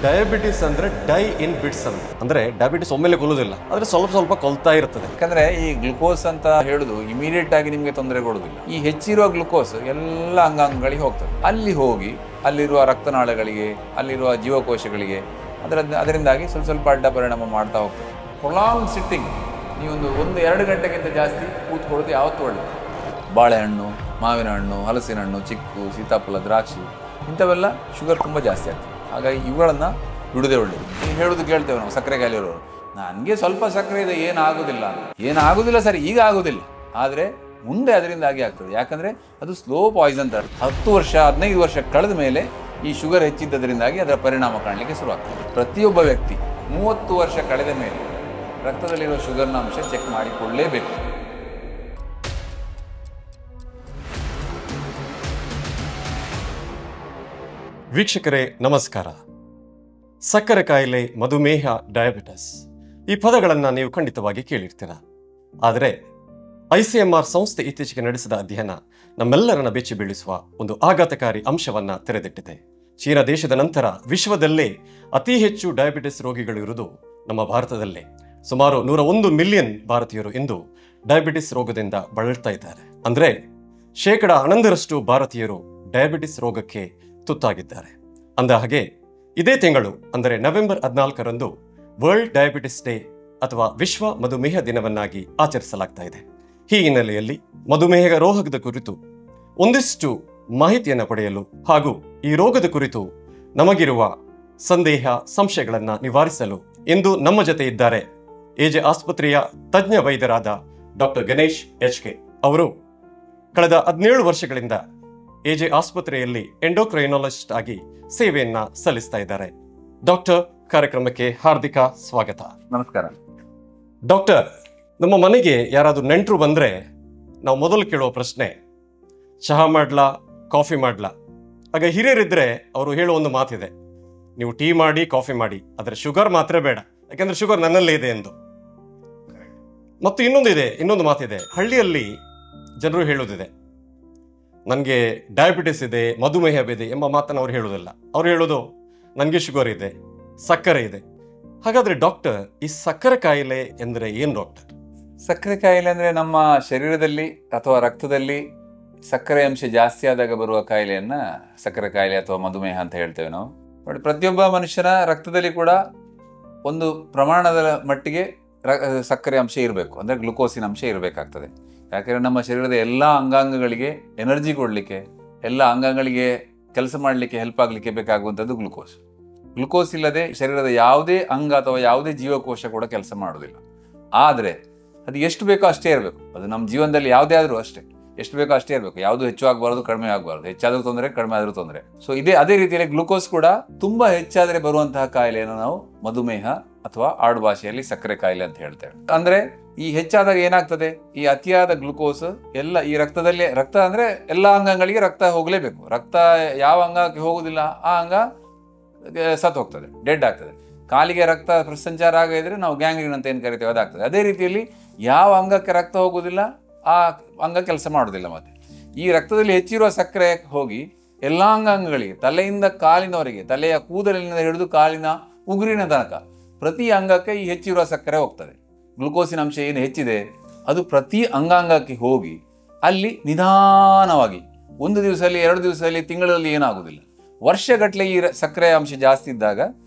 Diabetes ಅಂದ್ರೆ dye ಇನ್ bits ಅಂತ, ಅಂದ್ರೆ ಡಯಾಬಿಟಿಸ್ ಒಮ್ಮೆಲೆ ಕೊಲ್ಲುವುದಿಲ್ಲ, ಆದ್ರೆ ಸ್ವಲ್ಪ ಸ್ವಲ್ಪ ಕೊಲ್ತಾ ಇರ್ತದೆ. ಯಾಕಂದ್ರೆ ಈ ಗ್ಲುಕೋಸ್ ಅಂತ ಹೇಳುದು ಇಮಿಡಿಯೇಟ್ ಆಗಿ ನಿಮಗೆ ತೊಂದರೆ ಕೊಡುವುದಿಲ್ಲ. ಈ ಹೆಚ್ಚಿರುವ ಗ್ಲುಕೋಸ್ ಎಲ್ಲ ಅಂಗಾಂಗಗಳಿಗೆ ಹೋಗ್ತದೆ. ಅಲ್ಲಿ ಹೋಗಿ ಅಲ್ಲಿರುವ ರಕ್ತನಾಳಗಳಿಗೆ, ಅಲ್ಲಿರುವ ಜೀವಕೋಶಗಳಿಗೆ ಅದರಿಂದಾಗಿ ಸ್ವಲ್ಪ ಸ್ವಲ್ಪ ಅಡ್ಡ ಪರಿಣಾಮ ಮಾಡ್ತಾ ಹೋಗ್ತದೆ. ಪ್ರೊಲಾಂಗ್ ಸಿಟ್ಟಿಂಗ್, ನೀವೊಂದು 1-2 ಗಂಟೆಗಿಂತ ಜಾಸ್ತಿ ಕೂತ್ಕೊಳ್ಳೋದು ಯಾವತ್ತೂ ಒಳ್ಳೆಯದು. ಬಾಳೆಹಣ್ಣು, ಮಾವಿನ ಹಣ್ಣು, ಹಲಸಿನ ಹಣ್ಣು, ಚಿಕ್ಕು, ಸೀತಾಫಲ, ದ್ರಾಕ್ಷಿ ಇಂಥವೆಲ್ಲ ಶುಗರ್ ತುಂಬ ಜಾಸ್ತಿ ಆಗ್ತದೆ. ಹಾಗಾಗಿ ಇವುಗಳನ್ನು ಬಿಡುವುದೇ ಒಳ್ಳೆಯದು. ನೀವು ಹೇಳೋದು ಕೇಳ್ತೇವೆ ನಾವು, ಸಕ್ಕರೆ ಕಾಯಿಲೆ ಇರೋರು, ನನಗೆ ಸ್ವಲ್ಪ ಸಕ್ಕರೆ ಇದೆ, ಏನಾಗೋದಿಲ್ಲ ಅಂತ. ಏನಾಗೋದಿಲ್ಲ ಸರ್, ಈಗ ಆಗೋದಿಲ್ಲ, ಆದರೆ ಮುಂದೆ ಅದರಿಂದ ಆಗ್ತದೆ. ಯಾಕಂದರೆ ಅದು ಸ್ಲೋ ಪಾಯ್ಸನ್ ಥರ. 10 ವರ್ಷ 15 ವರ್ಷ ಕಳೆದ ಮೇಲೆ ಈ ಶುಗರ್ ಹೆಚ್ಚಿದ್ದದರಿಂದಾಗಿ ಅದರ ಪರಿಣಾಮ ಕಾಣಲಿಕ್ಕೆ ಶುರುವಾಗ್ತದೆ. ಪ್ರತಿಯೊಬ್ಬ ವ್ಯಕ್ತಿ 30 ವರ್ಷ ಕಳೆದ ಮೇಲೆ ರಕ್ತದಲ್ಲಿರುವ ಶುಗರ್ನ ಅಂಶ ಚೆಕ್ ಮಾಡಿಕೊಳ್ಳಲೇಬೇಕು. ವೀಕ್ಷಕರೇ ನಮಸ್ಕಾರ. ಸಕ್ಕರೆ ಕಾಯಿಲೆ, ಮಧುಮೇಹ, ಡಯಾಬಿಟಿಸ್ ಈ ಪದಗಳನ್ನು ನೀವು ಖಂಡಿತವಾಗಿ ಕೇಳಿರ್ತೀರ. ಆದರೆ ICMR ಸಂಸ್ಥೆ ಇತ್ತೀಚೆಗೆ ನಡೆಸಿದ ಅಧ್ಯಯನ ನಮ್ಮೆಲ್ಲರನ್ನ ಬೆಚ್ಚಿ ಬೀಳಿಸುವ ಒಂದು ಆಘಾತಕಾರಿ ಅಂಶವನ್ನ ತೆರೆದಿಟ್ಟಿದೆ. ಚೀನಾ ದೇಶದ ನಂತರ ವಿಶ್ವದಲ್ಲೇ ಅತಿ ಹೆಚ್ಚು ಡಯಾಬಿಟಿಸ್ ರೋಗಿಗಳಿರುವುದು ನಮ್ಮ ಭಾರತದಲ್ಲೇ. ಸುಮಾರು 101 ಮಿಲಿಯನ್ ಭಾರತೀಯರು ಇಂದು ಡಯಾಬಿಟಿಸ್ ರೋಗದಿಂದ ಬಳಲ್ತಾ ಇದ್ದಾರೆ. ಅಂದ್ರೆ 11% ಭಾರತೀಯರು ಡಯಾಬಿಟಿಸ್ ರೋಗಕ್ಕೆ ತುತ್ತಾಗಿದ್ದಾರೆ. ಅಂದ ಹಾಗೆ ಇದೇ ತಿಂಗಳು ಅಂದರೆ ನವೆಂಬರ್ 14ರಂದು ವರ್ಲ್ಡ್ ಡಯಾಬಿಟಿಸ್ ಡೇ ಅಥವಾ ವಿಶ್ವ ಮಧುಮೇಹ ದಿನವನ್ನಾಗಿ ಆಚರಿಸಲಾಗ್ತಾ ಇದೆ. ಈ ಹಿನ್ನೆಲೆಯಲ್ಲಿ ಮಧುಮೇಹ ರೋಗದ ಕುರಿತು ಒಂದಿಷ್ಟು ಮಾಹಿತಿಯನ್ನು ಪಡೆಯಲು ಹಾಗೂ ಈ ರೋಗದ ಕುರಿತು ನಮಗಿರುವ ಸಂದೇಹ ಸಂಶಯಗಳನ್ನು ನಿವಾರಿಸಲು ಇಂದು ನಮ್ಮ ಜೊತೆ ಇದ್ದಾರೆ ಎಜೆ ಆಸ್ಪತ್ರೆಯ ತಜ್ಞ ವೈದ್ಯರಾದ ಡಾಕ್ಟರ್ ಗಣೇಶ್ HK ಅವರು. ಕಳೆದ 17 ವರ್ಷಗಳಿಂದ ಎಜೆ ಆಸ್ಪತ್ರೆಯಲ್ಲಿ ಎಂಡೋಕ್ರೈನಾಲಜಿಸ್ಟ್ ಆಗಿ ಸೇವೆಯನ್ನ ಸಲ್ಲಿಸ್ತಾ ಇದ್ದಾರೆ. ಡಾಕ್ಟರ್, ಕಾರ್ಯಕ್ರಮಕ್ಕೆ ಹಾರ್ದಿಕ ಸ್ವಾಗತ. ನಮಸ್ಕಾರ. ಡಾಕ್ಟರ್, ನಮ್ಮ ಮನೆಗೆ ಯಾರಾದ್ರೂ ನೆಂಟರು ಬಂದ್ರೆ ನಾವು ಮೊದಲು ಕೇಳುವ ಪ್ರಶ್ನೆ, ಚಹಾ ಮಾಡ್ಲಾ, ಕಾಫಿ ಮಾಡ್ಲಾ? ಆಗ ಹಿರಿಯರಿದ್ರೆ ಅವರು ಹೇಳುವ ಒಂದು ಮಾತಿದೆ, ನೀವು ಟೀ ಮಾಡಿ, ಕಾಫಿ ಮಾಡಿ, ಆದರೆ ಶುಗರ್ ಮಾತ್ರ ಬೇಡ, ಯಾಕಂದ್ರೆ ಶುಗರ್ ನನ್ನಲ್ಲೇ ಇದೆ ಎಂದು. ಮತ್ತು ಇನ್ನೊಂದು ಮಾತಿದೆ, ಹಳ್ಳಿಯಲ್ಲಿ ಜನರು ಹೇಳುವುದಿದೆ, ನನಗೆ ಡಯಾಬಿಟಿಸ್ ಇದೆ, ಮಧುಮೇಹವಿದೆ ಎಂಬ ಮಾತನ್ನು ಅವ್ರು ಹೇಳುವುದಿಲ್ಲ. ಅವ್ರು ಹೇಳೋದು, ನನಗೆ ಶುಗರ್ ಇದೆ, ಸಕ್ಕರೆ ಇದೆ. ಹಾಗಾದ್ರೆ ಡಾಕ್ಟರ್, ಈ ಸಕ್ಕರೆ ಕಾಯಿಲೆ ಎಂದರೆ ಏನು ಡಾಕ್ಟರ್? ಸಕ್ಕರೆ ಕಾಯಿಲೆ ಅಂದರೆ ನಮ್ಮ ಶರೀರದಲ್ಲಿ ಅಥವಾ ರಕ್ತದಲ್ಲಿ ಸಕ್ಕರೆ ಅಂಶ ಜಾಸ್ತಿ ಆದಾಗ ಬರುವ ಕಾಯಿಲೆಯನ್ನು ಸಕ್ಕರೆ ಕಾಯಿಲೆ ಅಥವಾ ಮಧುಮೇಹ ಅಂತ ಹೇಳ್ತೇವೆ ನಾವು. ಬಟ್ ಪ್ರತಿಯೊಬ್ಬ ಮನುಷ್ಯನ ರಕ್ತದಲ್ಲಿ ಕೂಡ ಒಂದು ಪ್ರಮಾಣದ ಮಟ್ಟಿಗೆ ಸಕ್ಕರೆ ಅಂಶ ಇರಬೇಕು, ಅಂದರೆ ಗ್ಲುಕೋಸಿನ ಅಂಶ ಇರಬೇಕಾಗ್ತದೆ. ಯಾಕೆಂದರೆ ನಮ್ಮ ಶರೀರದ ಎಲ್ಲ ಅಂಗಾಂಗಗಳಿಗೆ ಎನರ್ಜಿ ಕೊಡಲಿಕ್ಕೆ, ಎಲ್ಲ ಅಂಗಾಂಗಗಳಿಗೆ ಕೆಲಸ ಮಾಡಲಿಕ್ಕೆ, ಹೆಲ್ಪ್ ಆಗಲಿಕ್ಕೆ ಬೇಕಾಗುವಂಥದ್ದು ಗ್ಲುಕೋಸ್. ಗ್ಲುಕೋಸ್ ಇಲ್ಲದೆ ಶರೀರದ ಯಾವುದೇ ಅಂಗ ಅಥವಾ ಯಾವುದೇ ಜೀವಕೋಶ ಕೂಡ ಕೆಲಸ ಮಾಡೋದಿಲ್ಲ. ಆದರೆ ಅದು ಎಷ್ಟು ಬೇಕೋ ಅಷ್ಟೇ ಇರಬೇಕು. ಅದು ನಮ್ಮ ಜೀವನದಲ್ಲಿ ಯಾವುದೇ ಆದರೂ ಅಷ್ಟೇ, ಎಷ್ಟು ಬೇಕೋ ಅಷ್ಟೇ ಇರಬೇಕು. ಯಾವುದು ಹೆಚ್ಚು ಆಗಬಾರ್ದು, ಕಡಿಮೆ ಆಗಬಾರ್ದು. ಹೆಚ್ಚಾದರೂ ತೊಂದರೆ, ಕಡಿಮೆ ಆದರೂ ತೊಂದರೆ. ಸೊ ಅದೇ ರೀತಿಯಲ್ಲಿ ಗ್ಲುಕೋಸ್ ಕೂಡ ತುಂಬ ಹೆಚ್ಚಾದರೆ ಬರುವಂತಹ ಕಾಯಿಲೆಯನ್ನು ನಾವು ಮಧುಮೇಹ ಅಥವಾ ಆಡು ಭಾಷೆಯಲ್ಲಿ ಸಕ್ಕರೆ ಕಾಯಿಲೆ ಅಂತ ಹೇಳ್ತೇವೆ. ಅಂದರೆ ಈ ಹೆಚ್ಚಾದಾಗ ಏನಾಗ್ತದೆ, ಈ ಅತಿಯಾದ ಗ್ಲುಕೋಸ್ ಎಲ್ಲ ಈ ರಕ್ತದಲ್ಲಿ, ರಕ್ತ ಅಂದರೆ ಎಲ್ಲ ಅಂಗಗಳಿಗೆ ರಕ್ತ ಹೋಗಲೇಬೇಕು. ರಕ್ತ ಯಾವ ಅಂಗಕ್ಕೆ ಹೋಗುವುದಿಲ್ಲ ಆ ಅಂಗ ಸತ್ತು ಹೋಗ್ತದೆ, ಡೆಡ್ ಆಗ್ತದೆ. ಕಾಲಿಗೆ ರಕ್ತ ಸಂಚಾರ ಆಗಿದ್ರೆ ನಾವು ಗ್ಯಾಂಗ್ರೀನ್ ಅಂತ ಏನು ಕರಿತೇವೆ ಅದಾಗ್ತದೆ. ಅದೇ ರೀತಿಯಲ್ಲಿ ಯಾವ ಅಂಗಕ್ಕೆ ರಕ್ತ ಹೋಗುವುದಿಲ್ಲ ಆ ಅಂಗ ಕೆಲಸ ಮಾಡೋದಿಲ್ಲ. ಮತ್ತೆ ಈ ರಕ್ತದಲ್ಲಿ ಹೆಚ್ಚಿರುವ ಸಕ್ಕರೆ ಹೋಗಿ ಎಲ್ಲ ಅಂಗಾಂಗಗಳಿಗೆ, ತಲೆಯಿಂದ ಕಾಲಿನವರೆಗೆ, ತಲೆಯ ಕೂದಲಿನಿಂದ ಹಿಡಿದು ಕಾಲಿನ ಉಗುರಿನ ತನಕ ಪ್ರತಿ ಅಂಗಕ್ಕೆ ಈ ಹೆಚ್ಚಿರುವ ಸಕ್ಕರೆ ಹೋಗ್ತದೆ. ಗ್ಲುಕೋಸಿನ ಅಂಶ ಏನು ಹೆಚ್ಚಿದೆ ಅದು ಪ್ರತಿ ಅಂಗಾಂಗಕ್ಕೆ ಹೋಗಿ ಅಲ್ಲಿ ನಿಧಾನವಾಗಿ 1 ದಿವಸದಲ್ಲಿ, 2 ದಿವಸದಲ್ಲಿ, ತಿಂಗಳಲ್ಲಿ ಏನಾಗುವುದಿಲ್ಲ, ವರ್ಷಗಟ್ಟಲೆ ಈ ಸಕ್ಕರೆ ಅಂಶ ಜಾಸ್ತಿ ಇದ್ದಾಗ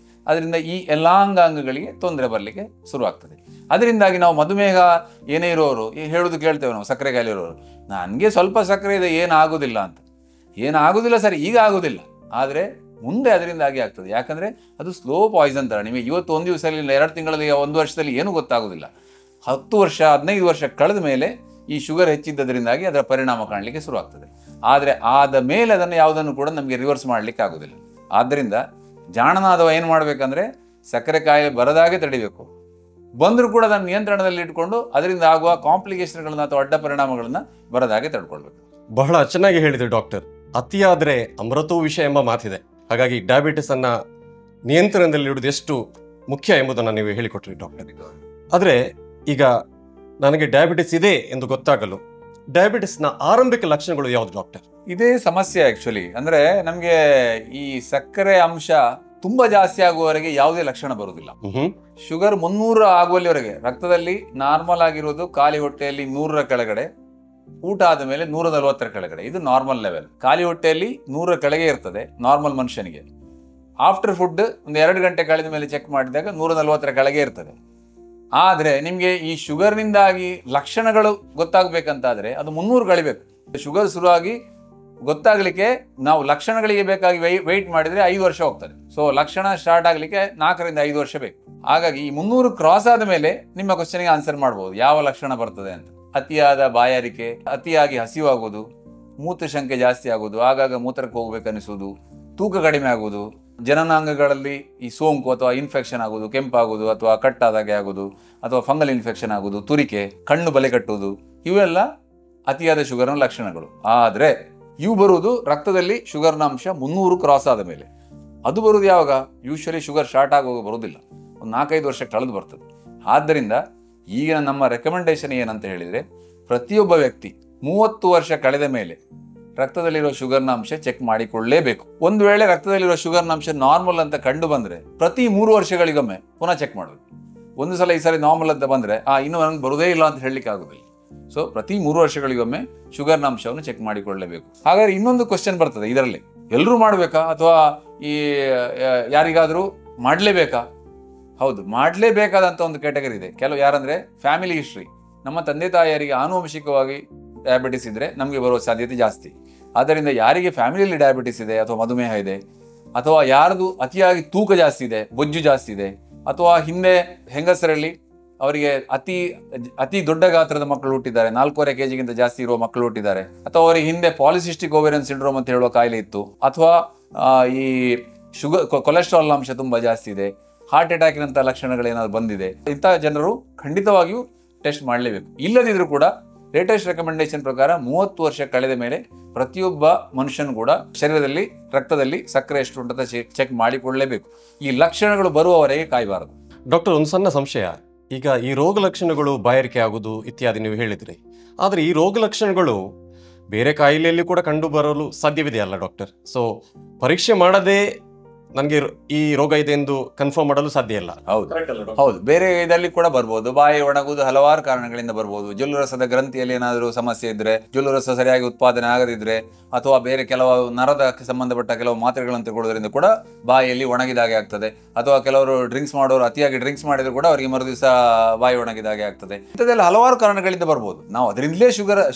ಅದರಿಂದ ಈ ಎಲ್ಲ ಅಂಗಾಂಗಗಳಿಗೆ ತೊಂದರೆ ಬರಲಿಕ್ಕೆ ಶುರುವಾಗ್ತದೆ. ಅದರಿಂದಾಗಿ ನಾವು ಮಧುಮೇಹ ಏನೇ ಇರೋರು ಹೇಳೋದು ಕೇಳ್ತೇವೆ ನಾವು, ಸಕ್ಕರೆ ಕಾಯಿಲೆ ಇರೋರು, ನನಗೆ ಸ್ವಲ್ಪ ಸಕ್ಕರೆ ಇದೆ, ಏನಾಗೋದಿಲ್ಲ ಅಂತ. ಏನಾಗೋದಿಲ್ಲ ಸರ್, ಈಗ ಆಗೋದಿಲ್ಲ, ಆದರೆ ಮುಂದೆ ಅದರಿಂದಾಗಿ ಆಗ್ತದೆ. ಯಾಕಂದರೆ ಅದು ಸ್ಲೋ ಪಾಯ್ಸನ್ ಥರ. ನಿಮಗೆ ಇವತ್ತು 1 ದಿವಸದಲ್ಲಿ, 2 ತಿಂಗಳಲ್ಲಿ, 1 ವರ್ಷದಲ್ಲಿ ಏನೂ ಗೊತ್ತಾಗೋದಿಲ್ಲ. 10 ವರ್ಷ 15 ವರ್ಷ ಕಳೆದ ಮೇಲೆ ಈ ಶುಗರ್ ಹೆಚ್ಚಿದ್ದದರಿಂದಾಗಿ ಅದರ ಪರಿಣಾಮ ಕಾಣಲಿಕ್ಕೆ ಶುರುವಾಗ್ತದೆ. ಆದರೆ ಆದ ಮೇಲೆ ಅದನ್ನು ಯಾವುದನ್ನು ಕೂಡ ನಮಗೆ ರಿವರ್ಸ್ ಮಾಡಲಿಕ್ಕೆ ಆಗೋದಿಲ್ಲ. ಆದ್ದರಿಂದ ಜಾಣನಾದವ ಏನು ಮಾಡಬೇಕಂದ್ರೆ ಸಕ್ಕರೆ ಕಾಯಿಲೆ ಬರದಾಗೆ ತಡಿಬೇಕು. ಬಂದರೂ ಕೂಡ ಅದನ್ನು ನಿಯಂತ್ರಣದಲ್ಲಿ ಇಟ್ಕೊಂಡು ಅದರಿಂದ ಆಗುವ ಕಾಂಪ್ಲಿಕೇಶನ್ಗಳನ್ನ ಅಥವಾ ಅಡ್ಡ ಪರಿಣಾಮಗಳನ್ನ ಬರದಾಗೆ ತಡ್ಕೊಳ್ಬೇಕು. ಬಹಳ ಚೆನ್ನಾಗಿ ಹೇಳಿದ್ರು ಡಾಕ್ಟರ್. ಅತಿಯಾದರೆ ಅಮೃತವೂ ವಿಷ ಎಂಬ ಮಾತಿದೆ. ಹಾಗಾಗಿ ಡಯಾಬಿಟಿಸ್ ಅನ್ನ ನಿಯಂತ್ರಣದಲ್ಲಿಡುವುದು ಎಷ್ಟು ಮುಖ್ಯ ಎಂಬುದನ್ನು ನೀವು ಹೇಳಿಕೊಟ್ರಿ ಡಾಕ್ಟರ್. ಆದರೆ ಈಗ ನನಗೆ ಡಯಾಬಿಟಿಸ್ ಇದೆ ಎಂದು ಗೊತ್ತಾಗಲು ಡಯಾಬಿಟಿಸ್ನ ಆರಂಭಿಕ ಲಕ್ಷಣಗಳು ಯಾವುದು ಡಾಕ್ಟರ್? ಇದೇ ಸಮಸ್ಯೆ ಆಕ್ಚುಲಿ. ಅಂದ್ರೆ ನಮಗೆ ಈ ಸಕ್ಕರೆ ಅಂಶ ತುಂಬಾ ಜಾಸ್ತಿ ಆಗುವವರೆಗೆ ಯಾವುದೇ ಲಕ್ಷಣ ಬರುವುದಿಲ್ಲ. ಶುಗರ್ 300 ಆಗುವಲ್ಲಿವರೆಗೆ ರಕ್ತದಲ್ಲಿ ನಾರ್ಮಲ್ ಆಗಿರೋದು ಖಾಲಿ ಹೊಟ್ಟೆಯಲ್ಲಿ 100ರ ಕೆಳಗಡೆ, ಊಟ ಆದ ಮೇಲೆ 140ರ ಕೆಳಗಡೆ. ಇದು ನಾರ್ಮಲ್ ಲೆವೆಲ್. ಖಾಲಿ ಹೊಟ್ಟೆಯಲ್ಲಿ 100ರ ಕೆಳಗೆ ಇರ್ತದೆ ನಾರ್ಮಲ್ ಮನುಷ್ಯನಿಗೆ. ಆಫ್ಟರ್ ಫುಡ್ ಒಂದು 2 ಗಂಟೆ ಕಳೆದ ಮೇಲೆ ಚೆಕ್ ಮಾಡಿದಾಗ 140ರ ಕೆಳಗೆ ಇರ್ತದೆ. ಆದ್ರೆ ನಿಮ್ಗೆ ಈ ಶುಗರ್ನಿಂದಾಗಿ ಲಕ್ಷಣಗಳು ಗೊತ್ತಾಗ್ಬೇಕಂತಾದ್ರೆ ಅದು 300 ಕಳಿಬೇಕು. ಶುಗರ್ ಶುರುವಾಗಿ ಗೊತ್ತಾಗ್ಲಿಕ್ಕೆ ನಾವು ಲಕ್ಷಣಗಳಿಗೆ ಬೇಕಾಗಿ ವೆಯ್ಟ್ ಮಾಡಿದ್ರೆ 5 ವರ್ಷ ಹೋಗ್ತದೆ. ಸೊ ಲಕ್ಷಣ ಸ್ಟಾರ್ಟ್ ಆಗ್ಲಿಕ್ಕೆ 4 ರಿಂದ 5 ವರ್ಷ ಬೇಕು. ಹಾಗಾಗಿ ಈ 300 ಕ್ರಾಸ್ ಆದ ಮೇಲೆ ನಿಮ್ಮ ಕ್ವಶನ್ಗೆ ಆನ್ಸರ್ ಮಾಡಬಹುದು ಯಾವ ಲಕ್ಷಣ ಬರ್ತದೆ ಅಂತ. ಅತಿಯಾದ ಬಾಯಾರಿಕೆ, ಅತಿಯಾಗಿ ಹಸಿವಾಗುವುದು, ಮೂತ್ರಶಂಕೆ ಜಾಸ್ತಿ ಆಗುವುದು, ಆಗಾಗ ಮೂತ್ರಕ್ಕೆ ಹೋಗ್ಬೇಕನ್ನಿಸುವುದು, ತೂಕ ಕಡಿಮೆ ಆಗುವುದು, ಜನನಾಂಗಗಳಲ್ಲಿ ಈ ಸೋಂಕು ಅಥವಾ ಇನ್ಫೆಕ್ಷನ್ ಆಗುವುದು, ಕೆಂಪಾಗುವುದು ಅಥವಾ ಕಟ್ಟಾದಾಗೆ ಆಗುವುದು, ಅಥವಾ ಫಂಗಲ್ ಇನ್ಫೆಕ್ಷನ್ ಆಗುವುದು, ತುರಿಕೆ, ಕಣ್ಣು ಬಲೆ ಕಟ್ಟುವುದು, ಇವೆಲ್ಲ ಅತಿಯಾದ ಶುಗರ್ನ ಲಕ್ಷಣಗಳು. ಆದರೆ ಇವು ಬರುವುದು ರಕ್ತದಲ್ಲಿ ಶುಗರ್ನ ಅಂಶ 300 ಕ್ರಾಸ್ ಆದ ಮೇಲೆ. ಅದು ಬರುವುದು ಯಾವಾಗ? ಯೂಶಲಿ ಶುಗರ್ ಸ್ಟಾರ್ಟ್ ಆಗುವಾಗ ಬರುವುದಿಲ್ಲ, ಒಂದು 4-5 ವರ್ಷ ಕಳೆದು ಬರ್ತದೆ. ಆದ್ದರಿಂದ ಈಗಿನ ನಮ್ಮ ರೆಕಮೆಂಡೇಶನ್ ಏನಂತ ಹೇಳಿದರೆ, ಪ್ರತಿಯೊಬ್ಬ ವ್ಯಕ್ತಿ 30 ವರ್ಷ ಕಳೆದ ಮೇಲೆ ರಕ್ತದಲ್ಲಿರೋ ಶುಗರ್ನ ಅಂಶ ಚೆಕ್ ಮಾಡಿಕೊಳ್ಳಲೇಬೇಕು. ಒಂದು ವೇಳೆ ರಕ್ತದಲ್ಲಿರೋ ಶುಗರ್ನ ಅಂಶ ನಾರ್ಮಲ್ ಅಂತ ಕಂಡು ಬಂದರೆ ಪ್ರತಿ 3 ವರ್ಷಗಳಿಗೊಮ್ಮೆ ಪುನಃ ಚೆಕ್ ಮಾಡಬೇಕು. ಒಂದು ಸಲ ಈ ಸಲ ನಾರ್ಮಲ್ ಅಂತ ಬಂದರೆ ಇನ್ನು ನನಗೆ ಬರುವುದೇ ಇಲ್ಲ ಅಂತ ಹೇಳಲಿಕ್ಕೆ ಆಗುದಿಲ್ಲ. ಸೊ ಪ್ರತಿ 3 ವರ್ಷಗಳಿಗೊಮ್ಮೆ ಶುಗರ್ನ ಅಂಶವನ್ನು ಚೆಕ್ ಮಾಡಿಕೊಳ್ಳಲೇಬೇಕು. ಹಾಗಾದ್ರೆ ಇನ್ನೊಂದು ಕ್ವಶನ್ ಬರ್ತದೆ ಇದರಲ್ಲಿ, ಎಲ್ಲರೂ ಮಾಡಬೇಕಾ ಅಥವಾ ಈ ಯಾರಿಗಾದರೂ ಮಾಡಲೇಬೇಕಾ? ಹೌದು, ಮಾಡಲೇಬೇಕಾದಂಥ ಒಂದು ಕ್ಯಾಟಗರಿ ಇದೆ. ಕೆಲವು ಯಾರಂದ್ರೆ ಫ್ಯಾಮಿಲಿ ಹಿಸ್ಟ್ರಿ, ನಮ್ಮ ತಂದೆ ತಾಯಿಯರಿಗೆ ಆನುವಂಶಿಕವಾಗಿ ಡಯಾಬಿಟಿಸ್ ಇದ್ರೆ ನಮಗೆ ಬರುವ ಸಾಧ್ಯತೆ ಜಾಸ್ತಿ. ಆದ್ದರಿಂದ ಯಾರಿಗೆ ಫ್ಯಾಮಿಲಿಯಲ್ಲಿ ಡಯಾಬಿಟಿಸ್ ಇದೆ ಅಥವಾ ಮಧುಮೇಹ ಇದೆ, ಅಥವಾ ಯಾರದು ಅತಿಯಾಗಿ ತೂಕ ಜಾಸ್ತಿ ಇದೆ, ಬೊಜ್ಜು ಜಾಸ್ತಿ ಇದೆ, ಅಥವಾ ಹಿಂದೆ ಹೆಂಗಸರಲ್ಲಿ ಅವರಿಗೆ ಅತಿ ದೊಡ್ಡ ಗಾತ್ರದ ಮಕ್ಕಳು ಹುಟ್ಟಿದ್ದಾರೆ, 4.5 kg ಜಾಸ್ತಿ ಇರುವ ಮಕ್ಕಳು ಹುಟ್ಟಿದ್ದಾರೆ, ಅಥವಾ ಅವರಿಗೆ ಹಿಂದೆ ಪಾಲಿಸಿಸ್ಟಿಕ್ ಓವೇರಿಯನ್ ಸಿಂಡ್ರೋಮ್ ಅಂತ ಹೇಳುವ ಕಾಯಿಲೆ ಇತ್ತು, ಅಥವಾ ಈ ಕೊಲೆಸ್ಟ್ರಾಲ್ ಅಂಶ ತುಂಬಾ ಜಾಸ್ತಿ ಇದೆ, ಹಾರ್ಟ್ ಅಟ್ಯಾಕ್ನಂತ ಲಕ್ಷಣಗಳೇನಾದ್ರು ಬಂದಿದೆ, ಇಂತಹ ಜನರು ಖಂಡಿತವಾಗಿಯೂ ಟೆಸ್ಟ್ ಮಾಡಲೇಬೇಕು. ಇಲ್ಲದಿದ್ರೂ ಕೂಡ ಲೇಟೆಸ್ಟ್ ರೆಕಮೆಂಡೇಶನ್ ಪ್ರಕಾರ 30 ವರ್ಷ ಕಳೆದ ಮೇಲೆ ಪ್ರತಿಯೊಬ್ಬ ಮನುಷ್ಯನು ಕೂಡ ಶರೀರದಲ್ಲಿ ರಕ್ತದಲ್ಲಿ ಸಕ್ಕರೆ ಎಷ್ಟು ಉಂಟಂತ ಚೆಕ್ ಮಾಡಿಕೊಳ್ಳಲೇಬೇಕು. ಈ ಲಕ್ಷಣಗಳು ಬರುವವರೆಗೆ ಕಾಯಬಾರದು. ಡಾಕ್ಟರ್, ಒಂದು ಸಣ್ಣ ಸಂಶಯ. ಈಗ ಈ ರೋಗ ಲಕ್ಷಣಗಳು ಬಾಯಾರಿಕೆ ಆಗುವುದು ಇತ್ಯಾದಿ ನೀವು ಹೇಳಿದ್ರಿ, ಆದರೆ ಈ ರೋಗ ಲಕ್ಷಣಗಳು ಬೇರೆ ಕಾಯಿಲೆಯಲ್ಲಿ ಕೂಡ ಕಂಡು ಬರಲು ಸಾಧ್ಯವಿದೆಯಲ್ಲ ಡಾಕ್ಟರ್? ಸೊ ಪರೀಕ್ಷೆ ಮಾಡದೆ ನನಗೆ ಈ ರೋಗ ಇದೆ ಎಂದು ಕನ್ಫರ್ಮ್ ಮಾಡಲು ಸಾಧ್ಯ ಇಲ್ಲ. ಹೌದು, ಬೇರೆ ಇದರಲ್ಲಿ ಕೂಡ ಬರ್ಬೋದು. ಬಾಯಿ ಒಣಗುವುದು ಹಲವಾರು ಕಾರಣಗಳಿಂದ ಬರ್ಬೋದು. ಜೊಲ್ಲುರಸದ ಗ್ರಂಥಿಯಲ್ಲಿ ಏನಾದರೂ ಸಮಸ್ಯೆ ಇದ್ರೆ, ಜೊಲ್ಲುರಸ ಸರಿಯಾಗಿ ಉತ್ಪಾದನೆ ಆಗದಿದ್ರೆ, ಅಥವಾ ಬೇರೆ ಕೆಲವು ನರದ ಸಂಬಂಧಪಟ್ಟ ಕೆಲವು ಮಾತ್ರೆಗಳನ್ನು ತಗೊಳ್ಳೋದ್ರಿಂದ ಕೂಡ ಬಾಯಿಯಲ್ಲಿ ಒಣಗಿದಾಗೆ ಆಗ್ತದೆ. ಅಥವಾ ಕೆಲವರು ಡ್ರಿಂಕ್ಸ್ ಮಾಡೋರು ಅತಿಯಾಗಿ ಡ್ರಿಂಕ್ಸ್ ಮಾಡಿದ್ರು ಕೂಡ ಅವರಿಗೆ ಮರುದಿವಸ ಬಾಯಿ ಒಣಗಿದಾಗೆ ಆಗ್ತದೆ. ಇಂಥದ್ದೆಲ್ಲ ಹಲವಾರು ಕಾರಣಗಳಿಂದ ಬರ್ಬೋದು. ನಾವು ಅದರಿಂದಲೇ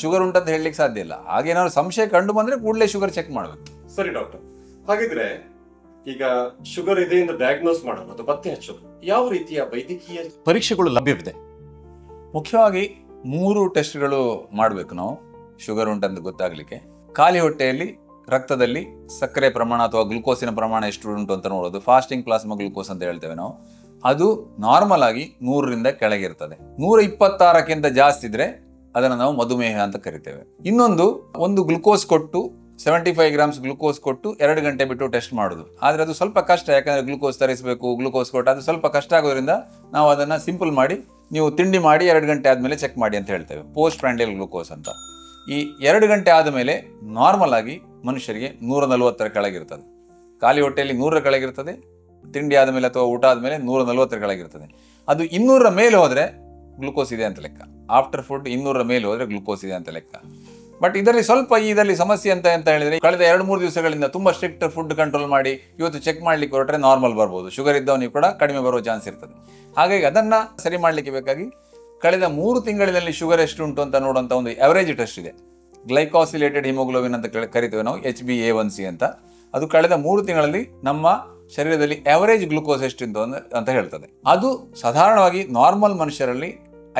ಶುಗರ್ ಉಂಟಂತ ಹೇಳಲಿಕ್ಕೆ ಸಾಧ್ಯ ಇಲ್ಲ. ಹಾಗೇನಾದ್ರು ಸಂಶಯ ಕಂಡು ಬಂದ್ರೆ ಕೂಡಲೇ ಶುಗರ್ ಚೆಕ್ ಮಾಡಬೇಕು. ಸರಿ ಡಾಕ್ಟರ್, ಹಾಗಿದ್ರೆ ಈಗ ಶುಗರ್ ಇದೆ ಎಂದು ಡಯಾಗ್ನೋಸ್ ಮಾಡಲು ಅಥವಾ ಪತ್ತೆ ಹಚ್ಚಲು ಯಾವ ರೀತಿಯ ವೈದ್ಯಕೀಯ ಪರೀಕ್ಷೆಗಳು ಲಭ್ಯವಿದೆ? ಮುಖ್ಯವಾಗಿ 3 ಟೆಸ್ಟ್ಗಳು ಮಾಡಬೇಕು ನಾವು ಶುಗರ್ ಉಂಟಂತ ಗೊತ್ತಾಗ್ಲಿಕ್ಕೆ. ಖಾಲಿ ಹೊಟ್ಟೆಯಲ್ಲಿ ರಕ್ತದಲ್ಲಿ ಸಕ್ಕರೆ ಪ್ರಮಾಣ ಅಥವಾ ಗ್ಲುಕೋಸಿನ ಪ್ರಮಾಣ ಎಷ್ಟು ಉಂಟು ಅಂತ ನೋಡೋದು, ಫಾಸ್ಟಿಂಗ್ ಪ್ಲಾಸ್ಮಾ ಗ್ಲುಕೋಸ್ ಅಂತ ಹೇಳ್ತೇವೆ ನಾವು. ಅದು ನಾರ್ಮಲ್ ಆಗಿ 100 ರಿಂದ ಕೆಳಗೆ ಇರ್ತದೆ. 126ಕ್ಕಿಂತ ಜಾಸ್ತಿ ಇದ್ರೆ ಅದನ್ನು ನಾವು ಮಧುಮೇಹ ಅಂತ ಕರಿತೇವೆ. ಇನ್ನೊಂದು, ಒಂದು ಗ್ಲುಕೋಸ್ ಕೊಟ್ಟು 75 ಗ್ರಾಮ್ಸ್ ಗ್ಲುಕೋಸ್ ಕೊಟ್ಟು 2 ಗಂಟೆ ಬಿಟ್ಟು ಟೆಸ್ಟ್ ಮಾಡೋದು. ಆದರೆ ಅದು ಸ್ವಲ್ಪ ಕಷ್ಟ, ಯಾಕಂದ್ರೆ ಗ್ಲುಕೋಸ್ ತರಿಸಬೇಕು, ಗ್ಲುಕೋಸ್ ಕೊಟ್ಟು ಅದು ಸ್ವಲ್ಪ ಕಷ್ಟ ಆಗೋದ್ರಿಂದ ನಾವು ಅದನ್ನು ಸಿಂಪಲ್ ಮಾಡಿ, ನೀವು ತಿಂಡಿ ಮಾಡಿ 2 ಗಂಟೆ ಆದಮೇಲೆ ಚೆಕ್ ಮಾಡಿ ಅಂತ ಹೇಳ್ತೇವೆ, ಪೋಸ್ಟ್ ಪ್ರ್ಯಾಂಡಿಯಲ್ ಗ್ಲುಕೋಸ್ ಅಂತ. ಈ 2 ಗಂಟೆ ಆದಮೇಲೆ ನಾರ್ಮಲ್ ಆಗಿ ಮನುಷ್ಯರಿಗೆ 140ರ ಕೆಳಗಿರ್ತದೆ. ಖಾಲಿ ಹೊಟ್ಟೆಯಲ್ಲಿ 100ರ ಕೆಳಗಿರ್ತದೆ, ತಿಂಡಿ ಆದಮೇಲೆ ಅಥವಾ ಊಟ ಆದಮೇಲೆ 140ರ ಕೆಳಗಿರ್ತದೆ. ಅದು 200ರ ಮೇಲೆ ಹೋದರೆ ಗ್ಲುಕೋಸ್ ಇದೆ ಅಂತ ಲೆಕ್ಕ. ಆಫ್ಟರ್ ಫುಡ್ 200ರ ಮೇಲೆ ಹೋದರೆ ಗ್ಲುಕೋಸ್ ಇದೆ ಅಂತ ಲೆಕ್ಕ. ಬಟ್ ಇದರಲ್ಲಿ ಸ್ವಲ್ಪ ಇದರಲ್ಲಿ ಸಮಸ್ಯೆ ಅಂತ ಹೇಳಿದ್ರೆ, ಕಳೆದ 2-3 ದಿವಸಗಳಿಂದ ತುಂಬಾ ಸ್ಟ್ರಿಕ್ಟ್ ಫುಡ್ ಕಂಟ್ರೋಲ್ ಮಾಡಿ ಇವತ್ತು ಚೆಕ್ ಮಾಡ್ಲಿಕ್ಕೆ ಹೊರಟ್ರೆ ನಾರ್ಮಲ್ ಬರ್ಬೋದು. ಶುಗರ್ ಇದ್ದವನಿಗೆ ಕೂಡ ಕಡಿಮೆ ಬರುವ ಚಾನ್ಸ್ ಇರ್ತದೆ. ಹಾಗಾಗಿ ಅದನ್ನ ಸರಿ ಮಾಡ್ಲಿಕ್ಕೆ ಬೇಕಾಗಿ ಕಳೆದ 3 ತಿಂಗಳಿನಲ್ಲಿ ಶುಗರ್ ಎಷ್ಟು ಉಂಟು ಅಂತ ನೋಡುವಂತ ಒಂದು ಅವರೇಜ್ ಟೆಸ್ಟ್ ಇದೆ. ಗ್ಲೈಕಾಸಿಲೇಟೆಡ್ ಹಿಮೋಗ್ಲೋಬಿನ್ ಅಂತ ಕರಿತೇವೆ ನಾವು, HbA1c ಅಂತ. ಅದು ಕಳೆದ 3 ತಿಂಗಳಲ್ಲಿ ನಮ್ಮ ಶರೀರದಲ್ಲಿ ಅವರೇಜ್ ಗ್ಲುಕೋಸ್ ಎಷ್ಟಿಂತು ಅಂತ ಹೇಳ್ತದೆ. ಅದು ಸಾಧಾರಣವಾಗಿ ನಾರ್ಮಲ್ ಮನುಷ್ಯರಲ್ಲಿ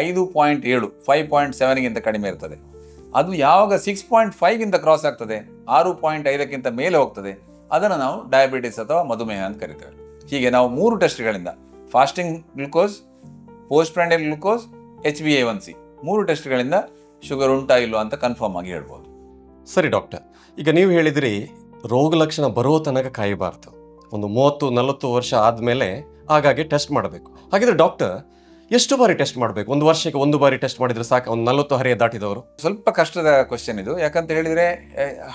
5.7 5.7ಗಿಂತ ಕಡಿಮೆ ಇರ್ತದೆ. ಅದು ಯಾವಾಗ 6.5ಗಿಂತ ಕ್ರಾಸ್ ಆಗ್ತದೆ, 6.5ಕ್ಕಿಂತ ಮೇಲೆ ಹೋಗ್ತದೆ, ಅದನ್ನು ನಾವು ಡಯಾಬಿಟಿಸ್ ಅಥವಾ ಮಧುಮೇಹ ಅಂತ ಕರಿತೇವೆ. ಹೀಗೆ ನಾವು 3 ಟೆಸ್ಟ್ಗಳಿಂದ, fasting glucose, post prandial glucose, HbA1c, 3 ಟೆಸ್ಟ್ಗಳಿಂದ ಶುಗರ್ ಉಂಟಾ ಇಲ್ವಾ ಅಂತ ಕನ್ಫರ್ಮ್ ಆಗಿ ಹೇಳ್ಬೋದು. ಸರಿ ಡಾಕ್ಟರ್, ಈಗ ನೀವು ಹೇಳಿದ್ರಿ ರೋಗ ಲಕ್ಷಣ ಬರೋ ತನಕ ಕಾಯಬಾರ್ದು, ಒಂದು 30-40 ವರ್ಷ ಆದಮೇಲೆ ಆಗಾಗ್ಗೆ ಟೆಸ್ಟ್ ಮಾಡಬೇಕು. ಹಾಗಿದ್ರೆ ಡಾಕ್ಟರ್, ಎಷ್ಟು ಬಾರಿ ಟೆಸ್ಟ್ ಮಾಡಬೇಕು? ಒಂದು ವರ್ಷಕ್ಕೆ 1 ಬಾರಿ ಟೆಸ್ಟ್ ಮಾಡಿದ್ರೆ ಸಾಕು ಒಂದು 40 ಹರೆಯ ದಾಟಿದವರು? ಸ್ವಲ್ಪ ಕಷ್ಟದ ಕ್ವಶನ್ ಇದು. ಯಾಕಂತ ಹೇಳಿದ್ರೆ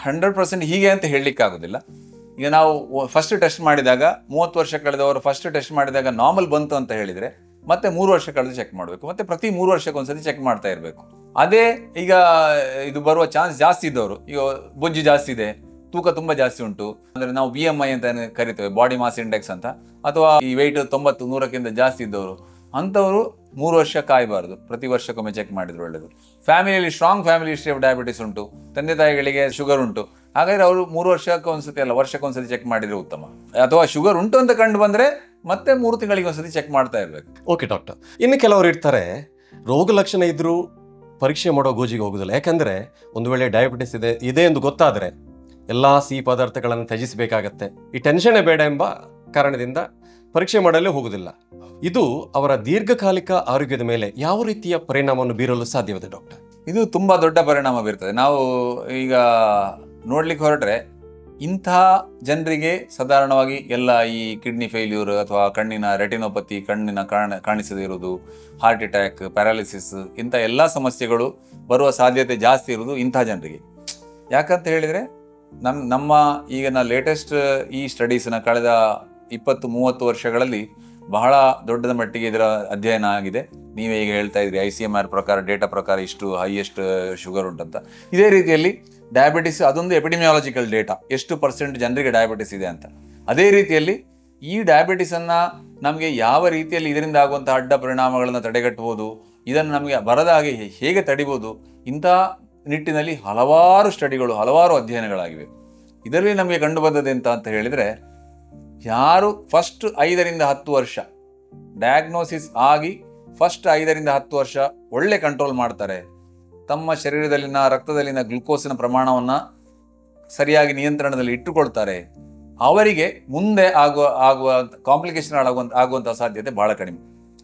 100% ಹೀಗೆ ಅಂತ ಹೇಳಲಿಕ್ಕೆ ಆಗೋದಿಲ್ಲ. ಈಗ ನಾವು ಫಸ್ಟ್ ಟೆಸ್ಟ್ ಮಾಡಿದಾಗ 30 ವರ್ಷ ಕಳೆದವರು ಫಸ್ಟ್ ಟೆಸ್ಟ್ ಮಾಡಿದಾಗ ನಾರ್ಮಲ್ ಬಂತು ಅಂತ ಹೇಳಿದರೆ ಮತ್ತೆ 3 ವರ್ಷ ಕಳೆದು ಚೆಕ್ ಮಾಡಬೇಕು, ಮತ್ತೆ ಪ್ರತಿ 3 ವರ್ಷಕ್ಕೊಂದ್ಸತಿ ಚೆಕ್ ಮಾಡ್ತಾ ಇರಬೇಕು. ಅದೇ ಈಗ ಇದು ಬರುವ ಚಾನ್ಸ್ ಜಾಸ್ತಿ ಇದ್ದವರು, ಈಗ ಬೊಜ್ಜು ಜಾಸ್ತಿ ಇದೆ, ತೂಕ ತುಂಬ ಜಾಸ್ತಿ ಉಂಟು, ಅಂದರೆ ನಾವು BMI ಅಂತ ಕರಿತೇವೆ, ಬಾಡಿ ಮಾಸ್ ಇಂಡೆಕ್ಸ್ ಅಂತ, ಅಥವಾ ಈ ವೆಯ್ಟ್ 90-100ಕ್ಕಿಂತ ಜಾಸ್ತಿ ಇದ್ದವರು, ಅಂಥವರು 3 ವರ್ಷ ಕಾಯಬಾರ್ದು, ಪ್ರತಿ ವರ್ಷಕ್ಕೊಮ್ಮೆ ಚೆಕ್ ಮಾಡಿದ್ರು ಒಳ್ಳೆಯದು. ಫ್ಯಾಮಿಲಿಯಲ್ಲಿ strong family history of diabetes ಉಂಟು, ತಂದೆ ತಾಯಿಗಳಿಗೆ ಶುಗರ್ ಉಂಟು, ಹಾಗಾದರೆ ಅವರು 3 ವರ್ಷಕ್ಕೊಂದ್ಸತಿ ಅಲ್ಲ ವರ್ಷಕ್ಕೊಂದ್ಸತಿ ಚೆಕ್ ಮಾಡಿದರೆ ಉತ್ತಮ. ಅಥವಾ ಶುಗರ್ ಉಂಟು ಅಂತ ಕಂಡು ಬಂದರೆ ಮತ್ತೆ 3 ತಿಂಗಳಿಗೆ ಒಂದ್ಸತಿ ಚೆಕ್ ಮಾಡ್ತಾ ಇರಬೇಕು. ಓಕೆ ಡಾಕ್ಟರ್, ಇನ್ನು ಕೆಲವರು ಇರ್ತಾರೆ ರೋಗ ಲಕ್ಷಣ ಇದ್ರೂ ಪರೀಕ್ಷೆ ಮಾಡೋ ಗೋಜಿಗೆ ಹೋಗೋದಿಲ್ಲ. ಯಾಕಂದರೆ ಒಂದು ವೇಳೆ ಡಯಾಬಿಟಿಸ್ ಇದೆ ಎಂದು ಗೊತ್ತಾದರೆ ಎಲ್ಲ ಸಿಹಿ ಪದಾರ್ಥಗಳನ್ನು ತ್ಯಜಿಸಬೇಕಾಗತ್ತೆ, ಈ ಟೆನ್ಷನ್ನೇ ಬೇಡ ಎಂಬ ಕಾರಣದಿಂದ ಪರೀಕ್ಷೆ ಮಾಡಲು ಹೋಗುವುದಿಲ್ಲ. ಇದು ಅವರ ದೀರ್ಘಕಾಲಿಕ ಆರೋಗ್ಯದ ಮೇಲೆ ಯಾವ ರೀತಿಯ ಪರಿಣಾಮವನ್ನು ಬೀರಲು ಸಾಧ್ಯವಿದೆ ಡಾಕ್ಟರ್? ಇದು ತುಂಬ ದೊಡ್ಡ ಪರಿಣಾಮ ಬೀರ್ತದೆ. ನಾವು ಈಗ ನೋಡ್ಲಿಕ್ಕೆ ಹೊರಟ್ರೆ ಇಂತಹ ಜನರಿಗೆ ಸಾಧಾರಣವಾಗಿ ಎಲ್ಲ ಈ ಕಿಡ್ನಿ ಫೇಲ್ಯೂರ್ ಅಥವಾ ಕಣ್ಣಿನ ರೆಟಿನೋಪತಿ, ಕಣ್ಣಿನ ಕಾಣಿಸದೇ ಇರುವುದು, ಹಾರ್ಟ್ ಅಟ್ಯಾಕ್, ಪ್ಯಾರಾಲಿಸಿಸ್, ಇಂಥ ಎಲ್ಲ ಸಮಸ್ಯೆಗಳು ಬರುವ ಸಾಧ್ಯತೆ ಜಾಸ್ತಿ ಇರುವುದು ಇಂಥ ಜನರಿಗೆ. ಯಾಕಂತ ಹೇಳಿದರೆ ನಮ್ಮ ಈಗಿನ ಲೇಟೆಸ್ಟ್ ಈ ಸ್ಟಡೀಸ್ನ ಕಳೆದ 20-30 ವರ್ಷಗಳಲ್ಲಿ ಬಹಳ ದೊಡ್ಡದ ಮಟ್ಟಿಗೆ ಇದರ ಅಧ್ಯಯನ ಆಗಿದೆ. ನೀವೇ ಈಗ ಹೇಳ್ತಾ ಇದ್ರಿ ICMR ಪ್ರಕಾರ, ಡೇಟಾ ಪ್ರಕಾರ ಇಷ್ಟು ಹೈಯೆಸ್ಟ್ ಶುಗರ್ ಉಂಟಂತ. ಇದೇ ರೀತಿಯಲ್ಲಿ ಡಯಾಬಿಟಿಸ್ ಅದೊಂದು ಎಪಿಡಿಮಿಯಾಲಜಿಕಲ್ ಡೇಟಾ, ಎಷ್ಟು % ಜನರಿಗೆ ಡಯಾಬಿಟಿಸ್ ಇದೆ ಅಂತ. ಅದೇ ರೀತಿಯಲ್ಲಿ ಈ ಡಯಾಬಿಟಿಸನ್ನು ನಮಗೆ ಯಾವ ರೀತಿಯಲ್ಲಿ ಇದರಿಂದ ಆಗುವಂಥ ಅಡ್ಡ ಪರಿಣಾಮಗಳನ್ನು ತಡೆಗಟ್ಟಬಹುದು, ಇದನ್ನು ನಮಗೆ ಬರದ ಹಾಗೆ ಹೇಗೆ ತಡಿಬೋದು, ಇಂಥ ನಿಟ್ಟಿನಲ್ಲಿ ಹಲವಾರು ಸ್ಟಡಿಗಳು, ಹಲವಾರು ಅಧ್ಯಯನಗಳಾಗಿವೆ. ಇದರಲ್ಲಿ ನಮಗೆ ಕಂಡು ಬಂದದ್ದು ಅಂತ ಹೇಳಿದರೆ, ಯಾರು ಫಸ್ಟ್ 5-10 ವರ್ಷ ಡಯಾಗ್ನೋಸಿಸ್ ಆಗಿ ಫಸ್ಟ್ 5-10 ವರ್ಷ ಒಳ್ಳೆ ಕಂಟ್ರೋಲ್ ಮಾಡ್ತಾರೆ, ತಮ್ಮ ಶರೀರದಲ್ಲಿನ ರಕ್ತದಲ್ಲಿನ ಗ್ಲುಕೋಸಿನ ಪ್ರಮಾಣವನ್ನು ಸರಿಯಾಗಿ ನಿಯಂತ್ರಣದಲ್ಲಿ ಇಟ್ಟುಕೊಳ್ತಾರೆ, ಅವರಿಗೆ ಮುಂದೆ ಆಗುವ ಕಾಂಪ್ಲಿಕೇಶನ್ ಆಗುವಂಥ ಸಾಧ್ಯತೆ ಬಹಳ ಕಡಿಮೆ.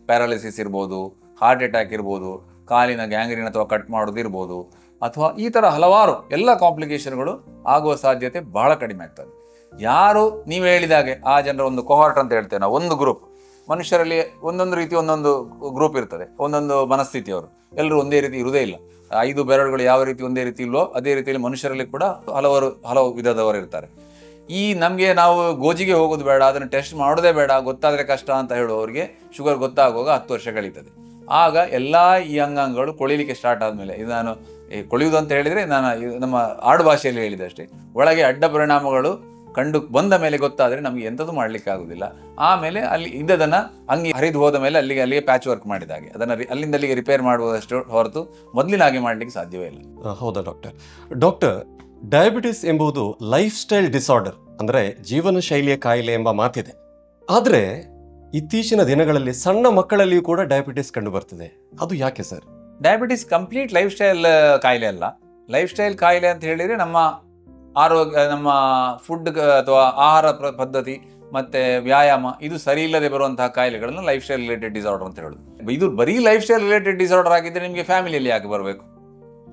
ಪ್ಯಾರಾಲಿಸಿಸ್ ಇರ್ಬೋದು, ಹಾರ್ಟ್ ಅಟ್ಯಾಕ್ ಇರ್ಬೋದು, ಕಾಲಿನ ಗ್ಯಾಂಗ್ರೀನ್ ಅಥವಾ ಕಟ್ ಮಾಡೋದು ಇರ್ಬೋದು, ಅಥವಾ ಈ ಥರ ಹಲವಾರು ಎಲ್ಲ ಕಾಂಪ್ಲಿಕೇಶನ್ಗಳು ಆಗುವ ಸಾಧ್ಯತೆ ಬಹಳ ಕಡಿಮೆ ಆಗ್ತದೆ. ಯಾರು ನೀವು ಹೇಳಿದಾಗೆ ಆ ಜನರ ಒಂದು ಕೊಹಾರ್ಟ್ ಅಂತ ಹೇಳ್ತೇವೆ ನಾವು, ಒಂದು ಗ್ರೂಪ್ ಮನುಷ್ಯರಲ್ಲಿ ಒಂದೊಂದು ರೀತಿ ಒಂದೊಂದು ಗ್ರೂಪ್ ಇರ್ತದೆ, ಒಂದೊಂದು ಮನಸ್ಥಿತಿಯವರು, ಎಲ್ಲರೂ ಒಂದೇ ರೀತಿ ಇರುವುದೇ ಇಲ್ಲ. 5 ಬೆರಳುಗಳು ಯಾವ ರೀತಿ ಒಂದೇ ರೀತಿ ಇಲ್ವೋ ಅದೇ ರೀತಿಯಲ್ಲಿ ಮನುಷ್ಯರಲ್ಲಿ ಕೂಡ ಹಲವು ವಿಧದವರು ಇರ್ತಾರೆ. ನಮಗೆ ನಾವು ಗೋಜಿಗೆ ಹೋಗೋದು ಬೇಡ, ಅದನ್ನು ಟೆಸ್ಟ್ ಮಾಡೋದೇ ಬೇಡ, ಗೊತ್ತಾದರೆ ಕಷ್ಟ ಅಂತ ಹೇಳುವವರಿಗೆ ಶುಗರ್ ಗೊತ್ತಾಗುವಾಗ 10 ವರ್ಷ ಕಳೀತದೆ. ಆಗ ಎಲ್ಲ ಈ ಅಂಗಾಂಗಗಳು ಕೊಳಿಲಿಕ್ಕೆ ಸ್ಟಾರ್ಟ್ ಆದಮೇಲೆ, ಇದು ನಾನು ಕೊಳೆಯುವುದು ಅಂತ ಹೇಳಿದರೆ ನಾನು ನಮ್ಮ ಆಡು ಭಾಷೆಯಲ್ಲಿ ಹೇಳಿದೆ ಅಷ್ಟೇ, ಒಳಗೆ ಅಡ್ಡ ಪರಿಣಾಮಗಳು ಕಂಡು ಬಂದ ಮೇಲೆ ಗೊತ್ತಾದರೆ ನಮಗೆ ಎಂಥದ್ದು ಮಾಡಲಿಕ್ಕೆ ಆಗೋದಿಲ್ಲ. ಆಮೇಲೆ ಅಲ್ಲಿ ಇದ್ದದನ್ನು ಅಂಗಿ ಹರಿದು ಹೋದ ಮೇಲೆ ಅಲ್ಲಿಗೆ ಪ್ಯಾಚ್ ವರ್ಕ್ ಮಾಡಿದಾಗೆ ಅದನ್ನು ಅಲ್ಲಿಗೆ ರಿಪೇರ್ ಮಾಡುವುದಷ್ಟು ಹೊರತು ಮೊದಲಿನ ಹಾಗೆ ಮಾಡಲಿಕ್ಕೆ ಸಾಧ್ಯವೇ ಇಲ್ಲ. ಹೌದಾ ಡಾಕ್ಟರ್, ಡಯಾಬಿಟಿಸ್ ಎಂಬುದು ಲೈಫ್ ಸ್ಟೈಲ್ ಡಿಸಾರ್ಡರ್, ಅಂದರೆ ಜೀವನ ಶೈಲಿಯ ಕಾಯಿಲೆ ಎಂಬ ಮಾತಿದೆ. ಆದರೆ ಇತ್ತೀಚಿನ ದಿನಗಳಲ್ಲಿ ಸಣ್ಣ ಮಕ್ಕಳಲ್ಲಿಯೂ ಕೂಡ ಡಯಾಬಿಟಿಸ್ ಕಂಡು ಬರ್ತದೆ, ಅದು ಯಾಕೆ sir? Diabetes complete life style ಕಾಯಿಲೆ ಅಲ್ಲ. ಲೈಫ್ ಸ್ಟೈಲ್ ಕಾಯಿಲೆ ಅಂತ ಹೇಳಿದರೆ ನಮ್ಮ ಆರೋಗ್ಯ, ನಮ್ಮ ಫುಡ್ ಅಥವಾ ಆಹಾರ ಪದ್ಧತಿ ಮತ್ತು ವ್ಯಾಯಾಮ ಇದು ಸರಿ ಇಲ್ಲದೆ ಬರುವಂತಹ ಕಾಯಿಲೆಗಳನ್ನು ಲೈಫ್ ಸ್ಟೈಲ್ ರಿಲೇಟೆಡ್ ಡಿಸಾರ್ಡರ್ ಅಂತ ಹೇಳೋದು. ಇದು ಬರೀ ಲೈಫ್ ಸ್ಟೈಲ್ ರಿಲೇಟೆಡ್ ಡಿಸಾರ್ಡರ್ ಆಗಿದ್ದರೆ ನಿಮಗೆ ಫ್ಯಾಮಿಲಿಯಲ್ಲಿ ಯಾಕೆ ಬರಬೇಕು?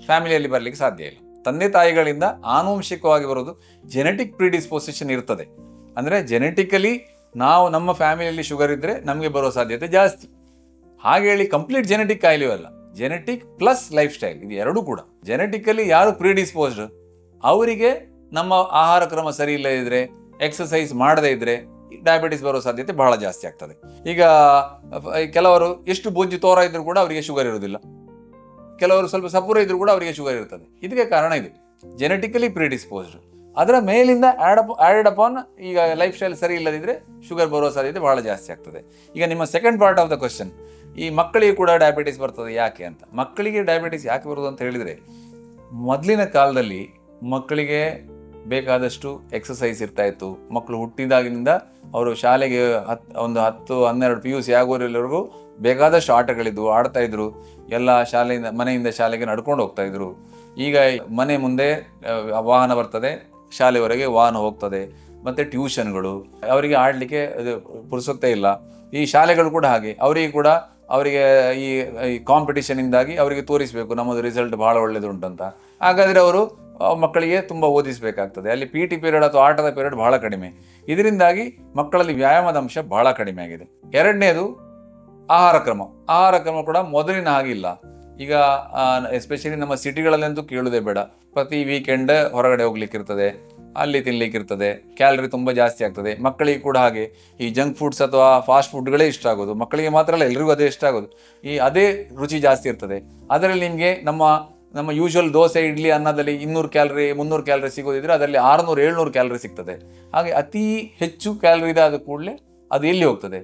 ಫ್ಯಾಮಿಲಿಯಲ್ಲಿ ಬರಲಿಕ್ಕೆ ಸಾಧ್ಯ ಇಲ್ಲ. ತಂದೆ ತಾಯಿಗಳಿಂದ ಆನುವಂಶಿಕವಾಗಿ ಬರೋದು, ಜೆನೆಟಿಕ್ ಪ್ರಿಡಿಸ್ಪೋಸಿಷನ್ ಇರ್ತದೆ. ಅಂದರೆ ಜೆನೆಟಿಕಲಿ ನಮ್ಮ ಫ್ಯಾಮಿಲಿಯಲ್ಲಿ ಶುಗರ್ ಇದ್ದರೆ ನಮಗೆ ಬರೋ ಸಾಧ್ಯತೆ ಜಾಸ್ತಿ. ಹಾಗೆ ಹೇಳಿ ಕಂಪ್ಲೀಟ್ ಜೆನೆಟಿಕ್ ಕಾಯಿಲೆಯೂ ಅಲ್ಲ, ಜೆನೆಟಿಕ್ ಪ್ಲಸ್ ಲೈಫ್ ಸ್ಟೈಲ್ ಇದು ಎರಡೂ ಕೂಡ. ಜೆನೆಟಿಕಲಿ ಯಾರು ಪ್ರಿಡಿಸ್ಪೋಸ್ಡ್ ಅವರಿಗೆ ನಮ್ಮ ಆಹಾರ ಕ್ರಮ ಸರಿ ಇಲ್ಲದಿದ್ದರೆ, ಎಕ್ಸಸೈಸ್ ಮಾಡದೇ ಇದ್ದರೆ ಡಯಾಬಿಟಿಸ್ ಬರೋ ಸಾಧ್ಯತೆ ಬಹಳ ಜಾಸ್ತಿ ಆಗ್ತದೆ. ಈಗ ಕೆಲವರು ಎಷ್ಟು ಬೊಜ್ಜು ತೋರ ಇದ್ರೂ ಕೂಡ ಅವರಿಗೆ ಶುಗರ್ ಇರೋದಿಲ್ಲ, ಕೆಲವರು ಸ್ವಲ್ಪ ಸಪೂರ ಇದ್ರೂ ಕೂಡ ಅವರಿಗೆ ಶುಗರ್ ಇರ್ತದೆ. ಇದಕ್ಕೆ ಕಾರಣ ಇದು ಜೆನೆಟಿಕಲಿ ಪ್ರಿಡಿಸ್ಪೋಸ್ಡ್. ಅದರ ಮೇಲಿಂದ ಆ್ಯಡೆಡ್ ಅಪಾನ್ ಈಗ ಲೈಫ್ ಸ್ಟೈಲ್ ಸರಿ ಇಲ್ಲದಿದ್ದರೆ ಶುಗರ್ ಬರೋ ಸಾಧ್ಯತೆ ಬಹಳ ಜಾಸ್ತಿ ಆಗ್ತದೆ. ಈಗ ನಿಮ್ಮ second part of the question, ಈ ಮಕ್ಕಳಿಗೆ ಕೂಡ ಡಯಾಬಿಟಿಸ್ ಬರ್ತದೆ ಯಾಕೆ ಅಂತ. ಮಕ್ಕಳಿಗೆ ಡಯಾಬಿಟಿಸ್ ಯಾಕೆ ಬರೋದು ಅಂತ ಹೇಳಿದರೆ, ಮೊದಲಿನ ಕಾಲದಲ್ಲಿ ಮಕ್ಕಳಿಗೆ ಬೇಕಾದಷ್ಟು ಎಕ್ಸಸೈಸ್ ಇರ್ತಾ ಇತ್ತು. ಮಕ್ಕಳು ಹುಟ್ಟಿದಾಗಿನಿಂದ ಅವರು ಶಾಲೆಗೆ 10-12 PUC ಆಗೋರೆಲ್ಲರಿಗೂ ಬೇಕಾದಷ್ಟು ಆಟಗಳಿದ್ವು, ಆಡ್ತಾ ಇದ್ರು. ಎಲ್ಲ ಮನೆಯಿಂದ ಶಾಲೆಗೆ ನಡ್ಕೊಂಡು ಹೋಗ್ತಾ ಇದ್ರು. ಈಗ ಮನೆ ಮುಂದೆ ವಾಹನ ಬರ್ತದೆ, ಶಾಲೆವರೆಗೆ ವಾಹನ ಹೋಗ್ತದೆ, ಮತ್ತು ಟ್ಯೂಷನ್ಗಳು, ಅವರಿಗೆ ಆಡಲಿಕ್ಕೆ ಪುರ್ಸೊತ್ತೇ ಇಲ್ಲ. ಈ ಶಾಲೆಗಳು ಕೂಡ ಹಾಗೆ, ಅವರಿಗೆ ಈ ಕಾಂಪಿಟಿಷನಿಂದಾಗಿ ಅವರಿಗೆ ತೋರಿಸಬೇಕು ನಮ್ಮದು ರಿಸಲ್ಟ್ ಭಾಳ ಒಳ್ಳೆಯದುಂಟಂತ. ಹಾಗಾದರೆ ಅವರು ಮಕ್ಕಳಿಗೆ ತುಂಬ ಓದಿಸಬೇಕಾಗ್ತದೆ. ಅಲ್ಲಿ PT ಪೀರಿಯಡ್ ಅಥವಾ ಆಟದ ಪೀರಿಯಡ್ ಬಹಳ ಕಡಿಮೆ. ಇದರಿಂದಾಗಿ ಮಕ್ಕಳಲ್ಲಿ ವ್ಯಾಯಾಮದ ಅಂಶ ಬಹಳ ಕಡಿಮೆ ಆಗಿದೆ. ಎರಡನೇದು ಆಹಾರ ಕ್ರಮ ಕೂಡ ಮೊದಲಿನ ಹಾಗಿಲ್ಲ. ಈಗ ಎಸ್ಪೆಷಲಿ ನಮ್ಮ ಸಿಟಿಗಳಲ್ಲಂತೂ ಕೇಳೋದೇ ಬೇಡ, ಪ್ರತಿ ವೀಕೆಂಡ್ ಹೊರಗಡೆ ಹೋಗ್ಲಿಕ್ಕಿರ್ತದೆ, ಅಲ್ಲಿ ತಿನ್ಲಿಕ್ಕೆ ಇರ್ತದೆ, ಕ್ಯಾಲರಿ ತುಂಬ ಜಾಸ್ತಿ ಆಗ್ತದೆ. ಮಕ್ಕಳಿಗೆ ಕೂಡ ಹಾಗೆ ಈ ಜಂಕ್ ಫುಡ್ಸ್ ಅಥವಾ ಫಾಸ್ಟ್ ಫುಡ್ಗಳೇ ಇಷ್ಟ ಆಗೋದು. ಮಕ್ಕಳಿಗೆ ಮಾತ್ರ ಅಲ್ಲ, ಎಲ್ರಿಗೂ ಅದೇ ಇಷ್ಟ ಆಗೋದು. ಅದೇ ರುಚಿ ಜಾಸ್ತಿ ಇರ್ತದೆ. ಅದರಲ್ಲಿ ನಿಮಗೆ ನಮ್ಮ ಯೂಶುವಲ್ ದೋಸೆ, ಇಡ್ಲಿ, ಅನ್ನದಲ್ಲಿ 200 ಕ್ಯಾಲರಿ 300 ಕ್ಯಾಲರಿ ಸಿಗೋದಿದ್ರೆ ಅದರಲ್ಲಿ 600-700 ಕ್ಯಾಲರಿ ಸಿಗ್ತದೆ. ಹಾಗೆ ಅತಿ ಹೆಚ್ಚು ಕ್ಯಾಲರಿ ಇದಾದ ಕೂಡಲೇ ಅದು ಎಲ್ಲಿ ಹೋಗ್ತದೆ?